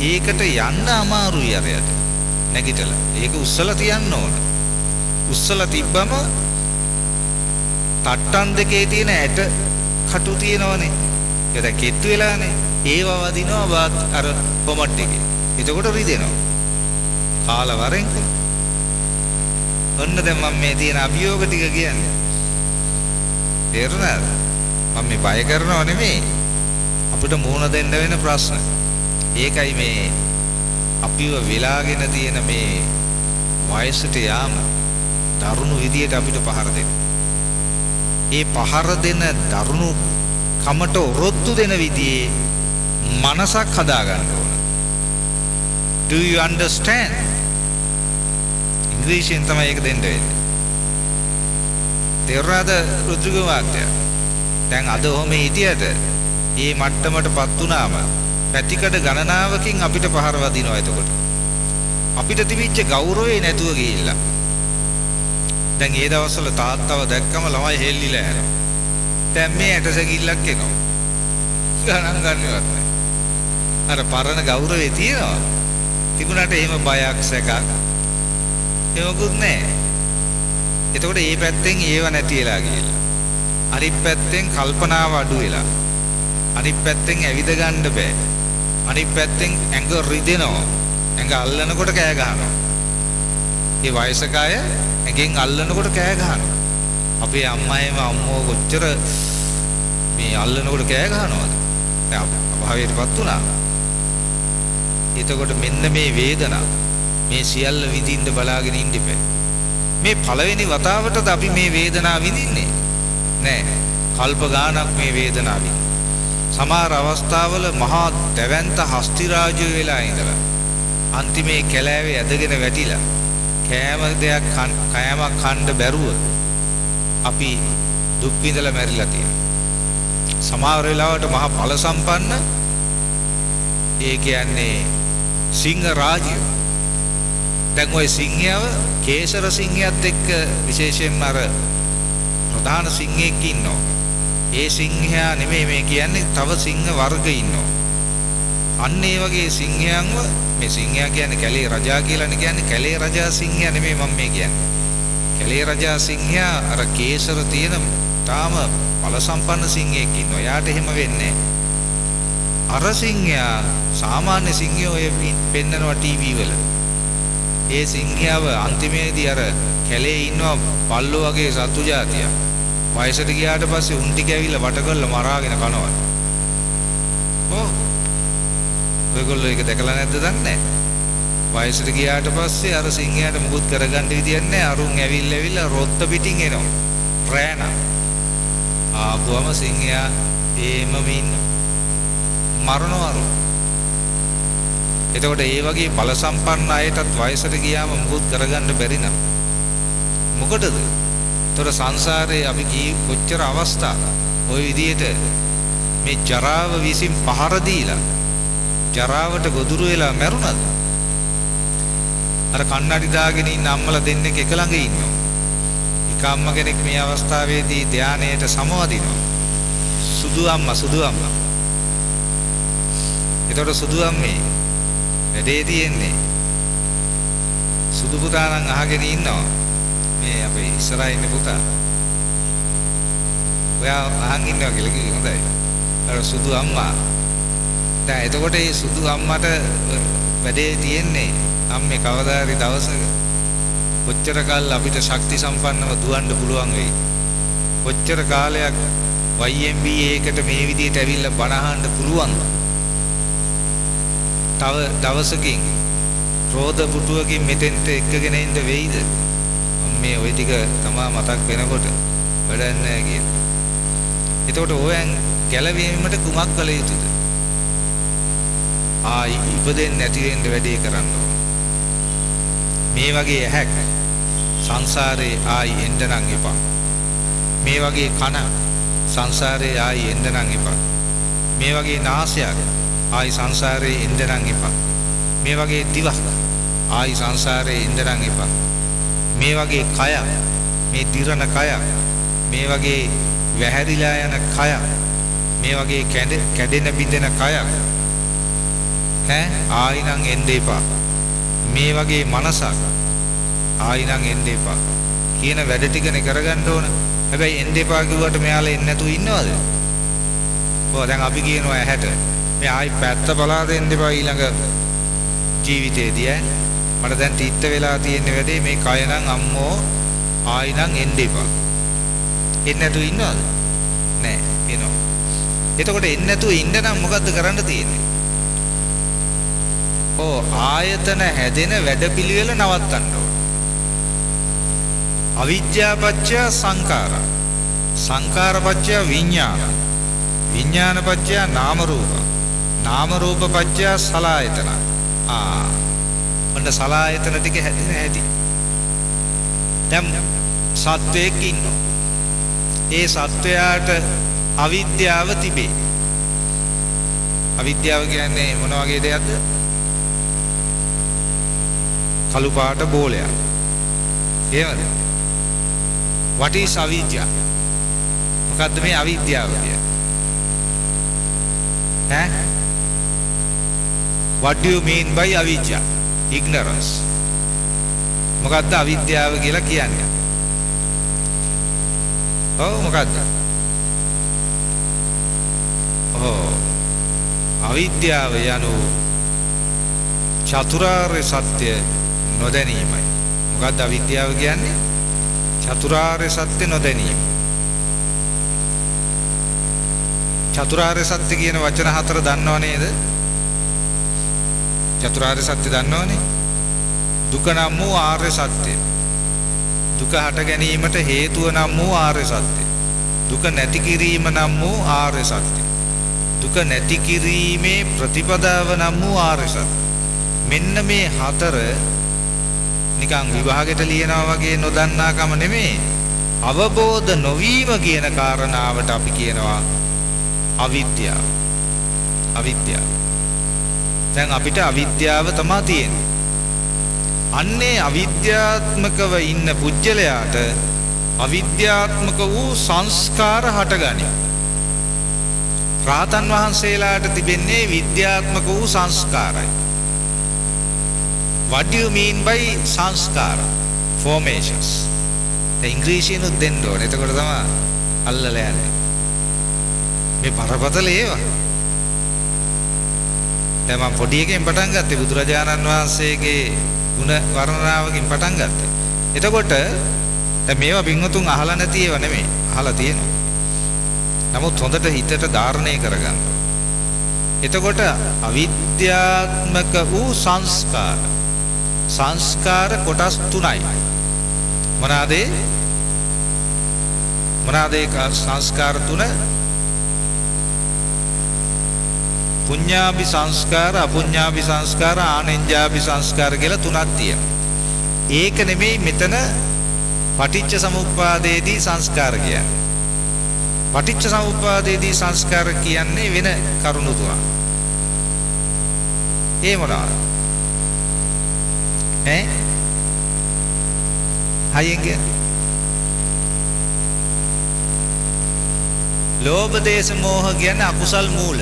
ඒකට යන්න අමාරුයි අරයට. නැගිටලා. ඒක උස්සලා තියන්න ඕන. උස්සලා තිබ්බම තට්ටන් දෙකේ තියෙන ඇට කටු තියෙනවනේ. ඒක දැන් කෙට්ටු වෙලානේ. ඒව වදිනවා අර කොමට් එකේ. එතකොට රිදෙනවා. කාලා වරෙන්. ඔන්න දැන් මම මේ තියෙන අභියෝග ටික කියන්නේ. තේරුණාද? මම මේ බය කරනව නෙමෙයි. අපිට මුහුණ දෙන්න වෙන ප්‍රශ්න. ඒකයි මේ අපිව වෙලාගෙන තියෙන මේ වයසට යාම දරුණු විදියට අපිට පහර දෙන්න. ඒ පහර දෙන දරුණු කමට ඔරොත්තු දෙන විදිහේ මනසක් හදා ගන්න ඕන. Do you understand? ඉංග්‍රීසියෙන් තමයි ඒක දෙන්න වෙන්නේ. තේරුණාද රුද්‍රිග වාක්‍යය? දැන් අද ඔහොම හිටියට මේ මට්ටමටපත් වුණාම පැතිකඩ ගණනාවකින් අපිට පහර වදිනවා. එතකොට අපිට තිබිච්ච ගෞරවේ නැතුව ගිහිල්ලා දැන් ඒ දවස්වල තාත්තව දැක්කම ළමයි හෙල්ලිලා යනවා. දැන් මේ ඇටසැකිල්ලක් එනවා. ගණන් ගන්නවත් නැහැ. අර පරණ ගෞරවේ තියෙනවා. තිබුණාට එහෙම බයක් සැකක් ඒවකුත් නැහැ. එතකොට මේ පැත්තෙන් ඒව නැති වෙලා ගිහිල්ලා. අනිත් පැත්තෙන් කල්පනාව අඩු වෙලා. අනිත් පැත්තෙන් ඇවිද ගන්න බෑ. අනිත් පැත්තෙන් ඇඟ රිදෙනවා. ඇඟ අල්ලනකොට කෑ ගහනවා. මේ වයසක අය ඇඟෙන් අල්ලනකොට කෑ ගහනවා. අපේ අම්මයිම අම්මෝ කොච්චර මේ අල්ලනකොට කෑ ගහනවද? දැන් අභාවයටපත් වුණා. එතකොට මෙන්න මේ වේදනාව මේ සියල්ල විඳින්න බලාගෙන ඉන්න බෑ. මේ පළවෙනි වතාවටද අපි මේ වේදනාව විඳින්නේ නෑ. කල්ප ගානක් මේ වේදනාව විඳින්න. සමහර අවස්ථාවල මහා දැවැන්ත හස්ති රාජ්‍ය වෙලා ඉඳලා අන්තිමේ කැලෑවේ ඇදගෙන වැටිලා කෑම දෙයක් කෑමක් කන්න බැරුව අපි දුක් විඳලා මැරිලා තියෙනවා. සමහර වෙලාවට මහා ඵල සම්පන්න ඒ කියන්නේ සිංහ රාජ්‍ය. දැන් ওই සිංහයව කේසර සිංහයත් එක්ක විශේෂයෙන්ම අර ප්‍රධාන සිංහෙක් ඉන්නවා. ඒ සිංහයා නෙමෙයි මේ කියන්නේ තව සිංහ වර්ග ඉන්නවා. අන්න ඒ වගේ සිංහයන්ව මේ සිංහයා කියන්නේ කැලේ රජා කියලානේ කියන්නේ. කැලේ රජා සිංහයා නෙමෙයි මම මේ කියන්නේ. කැලේ රජා සිංහයා අර කේසර තියෙන තාම බල සම්පන්න සිංහෙක් ඉන්නවා. යාට එහෙම වෙන්නේ අර සිංහයා සාමාන්‍ය සිංහයෝ ඔය පෙන්නනවා ටීවී වල. ඒ සිංහයාව අන්තිමේදී අර කැලේ ඉන්නවා බල්ලෝ වගේ සත්තු జాතියක්. වයසට ගියාට පස්සේ උන් ටික ඇවිල්ලා වට කරලා මරාගෙන කනවා. ඔව්. ඔයගොල්ලෝ ඒක දැකලා නැද්ද දන්නේ නැහැ. වයසට ගියාට පස්සේ අර සිංහයාට මුකුත් කරගන්න විදියක් නැහැ. අරුන් ඇවිල්ලා රොත්ත පිටින් එනවා. රෑන. ආපුවම සිංහයා ඒමම ඉන්නවා. මරණවරු. එතකොට ඒ වගේ බල සම්පන්න අයටත් වයසට ගියාම මුකුත් කරගන්න බැරි නම් මොකටද? තොර සංසාරේ අපි කොච්චර අවස්ථා ওই විදිහට මේ ජරාව විසින් පහර දීලා ජරාවට ගොදුරු වෙලා මැරුණාද? අර කන්නඩි දාගෙන ඉන්න අම්මලා දෙන්නෙක් එක ළඟ ඉන්නවා. එක අම්ම කෙනෙක් මේ අවස්ථාවේදී ධානයට සමවදිනවා. සුදු අම්මා. එතකොට සුදු අම්මේ වැඩේ තියෙන්නේ සුදු පුතා නම් අහගෙන ඉන්නවා. මේ අපේ ඉස්සරහා ඉන්න පුතා. ඔයා අහන් ඉන්නවා කියලා කිව්වේ හොඳයි. අර සුදු අම්මා. දැන් එතකොට මේ සුදු අම්මට වැඩේ තියෙන්නේ අම්මේ කවදා හරි දවසක කොච්චර කාල අපිට ශක්ති සම්පන්නව දුවන්න පුළුවන් වෙයි. කොච්චර කාලයක් YMBA එකට මේ විදිහට ඇවිල්ලා බණ අහන්න පුළුවන්ද? තව දවසකින් රෝද පුටුවකින් මෙතෙන්ට එක්කගෙන ඉන්න වෙයිද? මේ ওই ටික තමයි මතක් වෙනකොට වැඩක් නැහැ කියලා. එතකොට ඕයන් ගැලවීමට කුමක් කළ යුතුද? ආයි ඉපදෙන්නේ නැති වෙන්න වැඩේ කරන්න ඕන. මේ වගේ ඇහැක් සංසාරේ ආයි එන්න නම් එපා. මේ වගේ කන සංසාරේ ආයි එන්න නම් එපා. මේ වගේ නාසයක් ආයි සංසාරේ එන්න නම් එපා. මේ වගේ දිවක් ආයි සංසාරේ එන්න නම් එපා. මේ වගේ කයක්, මේ දිරණ කයක්, මේ වගේ වැහැරිලා යන කයක්, මේ වගේ කැඩෙන බිඳෙන කයක් ආයි නම් එන්න එපා. මේ වගේ මනසක් ආයි නම් එන්න එපා කියන වැඩ ටිකනේ කරගන්න ඕන. හැබැයි එන්න එපා කිව්වට මෙයාලා එන්නේ නැතුව ඉන්නවද? ඔව් දැන් අපි කියනවා ඇහැට මේ ආයි පැත්ත බලා දෙන්න එපා ඊළඟ ජීවිතේදී මට දැන් තීත්ත වෙලා තියෙන වැඩේ මේ කය නම් අම්මෝ ආයි නම් එන්න එපා. එන්නේ නැතුව ඉන්නවද? නෑ එනවා. එතකොට එන්නේ නැතුව ඉන්න නම් මොකද්ද කරන්න තියෙන්නේ? ආයතන හැදෙන වැඩපිළිවෙල නවත්තන්න ඕන. අවිද්‍යා පත්‍ය සංඛාර, සංඛාර පත්‍ය විඥාන, විඥාන පත්‍ය නාම රූප, නාම රූප පත්‍ය සලආයතන. ඔන්න සලආයතන ටික හැදෙන හැටි. දැන් සත්වයක් ඉන්නවා. ඒ සත්වයාට අවිද්‍යාව තිබේ. අවිද්‍යාව කියන්නේ මොන වගේ දෙයක්ද? කළු පාට බෝලයක්. එහෙමද? What is avidya? මොකද්ද මේ අවිද්‍යාව කියන්නේ? What do you mean by avidya? Ignorance. මොකද්ද අවිද්‍යාව කියලා කියන්නේ? මොකද්ද? අවිද්‍යාව යනු චතුරාර්ය සත්‍ය නොදැනීමයි. මොකද්ද අවිද්‍යාව කියන්නේ? චතුරාර්ය සත්‍ය නොදැනීම. චතුරාර්ය සත්‍ය කියන වචන හතර දන්නව නේද? චතුරාර්ය සත්‍ය දන්නවනේ. දුක නම් වූ ආර්ය සත්‍ය. දුක හට ගැනීමට හේතුව නම් වූ ආර්ය සත්‍ය. දුක නැති කිරීම නම් වූ ආර්ය සත්‍ය. දුක නැති කිරීමේ ප්‍රතිපදාව නම් වූ ආර්ය සත්‍ය. මෙන්න මේ හතර නිකන් විභාගෙට ලියනවා වගේ නොදන්නාකම නෙමෙයි. අවබෝධ නොවීම කියන කාරණාවට අපි කියනවා අවිද්‍යාව. අවිද්‍යාව. දැන් අපිට අවිද්‍යාව තමයි තියෙන්නේ. අන්නේ අවිද්‍යාත්මකව ඉන්න පුජ්‍යලයාට අවිද්‍යාත්මක වූ සංස්කාර හටගනී. රාතන් වහන්සේලාට තිබෙන්නේ විද්‍යාත්මක වූ සංස්කාරයි. What do you mean by සංස්කාර? Formations. ඉංග්‍රීසියෙන් දෙන්න ඕනේ. එතකොට තමයි අල්ලලා යන්නේ. මේ බරපතල ඒවා. දැන් මම පොඩි එකෙන් පටන් ගත්තේ බුදුරජාණන් වහන්සේගේ ගුණ වර්ණනාවකින් පටන් ගත්තා. එතකොට දැන් මේවා බින්වතුන් අහලා නැති ඒවා නෙමෙයි. අහලා තියෙනවා. නමුත් හොඳට හිතට ධාරණය කරගන්න. එතකොට අවිද්‍යාත්මක වූ සංස්කාර. සංස්කාර කොටස් තුනයි. මොනවාද? සංස්කාර තුන? පුඤ්ඤාභි සංස්කාර, අපුඤ්ඤාභි සංස්කාර, ආනෙන්ජාභි සංස්කාර කියලා තුනක් තියෙනවා. ඒක නෙමෙයි මෙතන පටිච්ච සමුප්පාදයේදී සංස්කාර කියන්නේ. පටිච්ච සමුප්පාදයේදී සංස්කාර කියන්නේ වෙන කරුණු තුනක්. ඒ මොනවාද? හයියෙන් ලෝභ දේශ මොහ කියන්නේ අකුසල් මූල.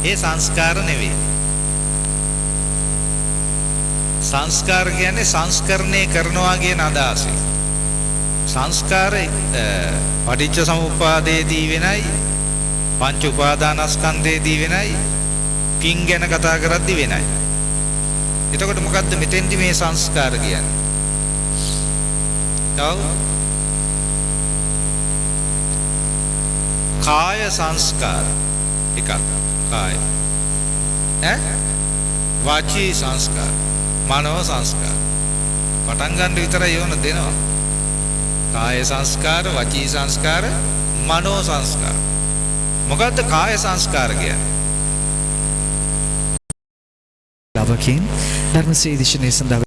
ඒ සංස්කාර නෙවෙයි. සංස්කාර කියන්නේ සංස්කරණය කරනවා කියන අදහසයි. සංස්කාරය පටිච්ච සමුප්පාදයේදී වෙනයි, පංච උපාදානස්කන්ධයේදී වෙනයි, පින් ගැන කතා කරද්දී වෙනයි. එතකොට මොකද්ද මෙතෙන්දි මේ සංස්කාර කියන්නේ? කාය සංස්කාර එකක්. කාය. වාචී සංස්කාර, මනෝ සංස්කාර. පටන් ගන්න විතරයි යොන දෙනවා. කාය සංස්කාර, වචී සංස්කාර, මනෝ සංස්කාර. මොකද්ද කාය සංස්කාර කියන්නේ? ලබකින් ධර්ම ශ්‍රී දේශනාවේ සඳහන්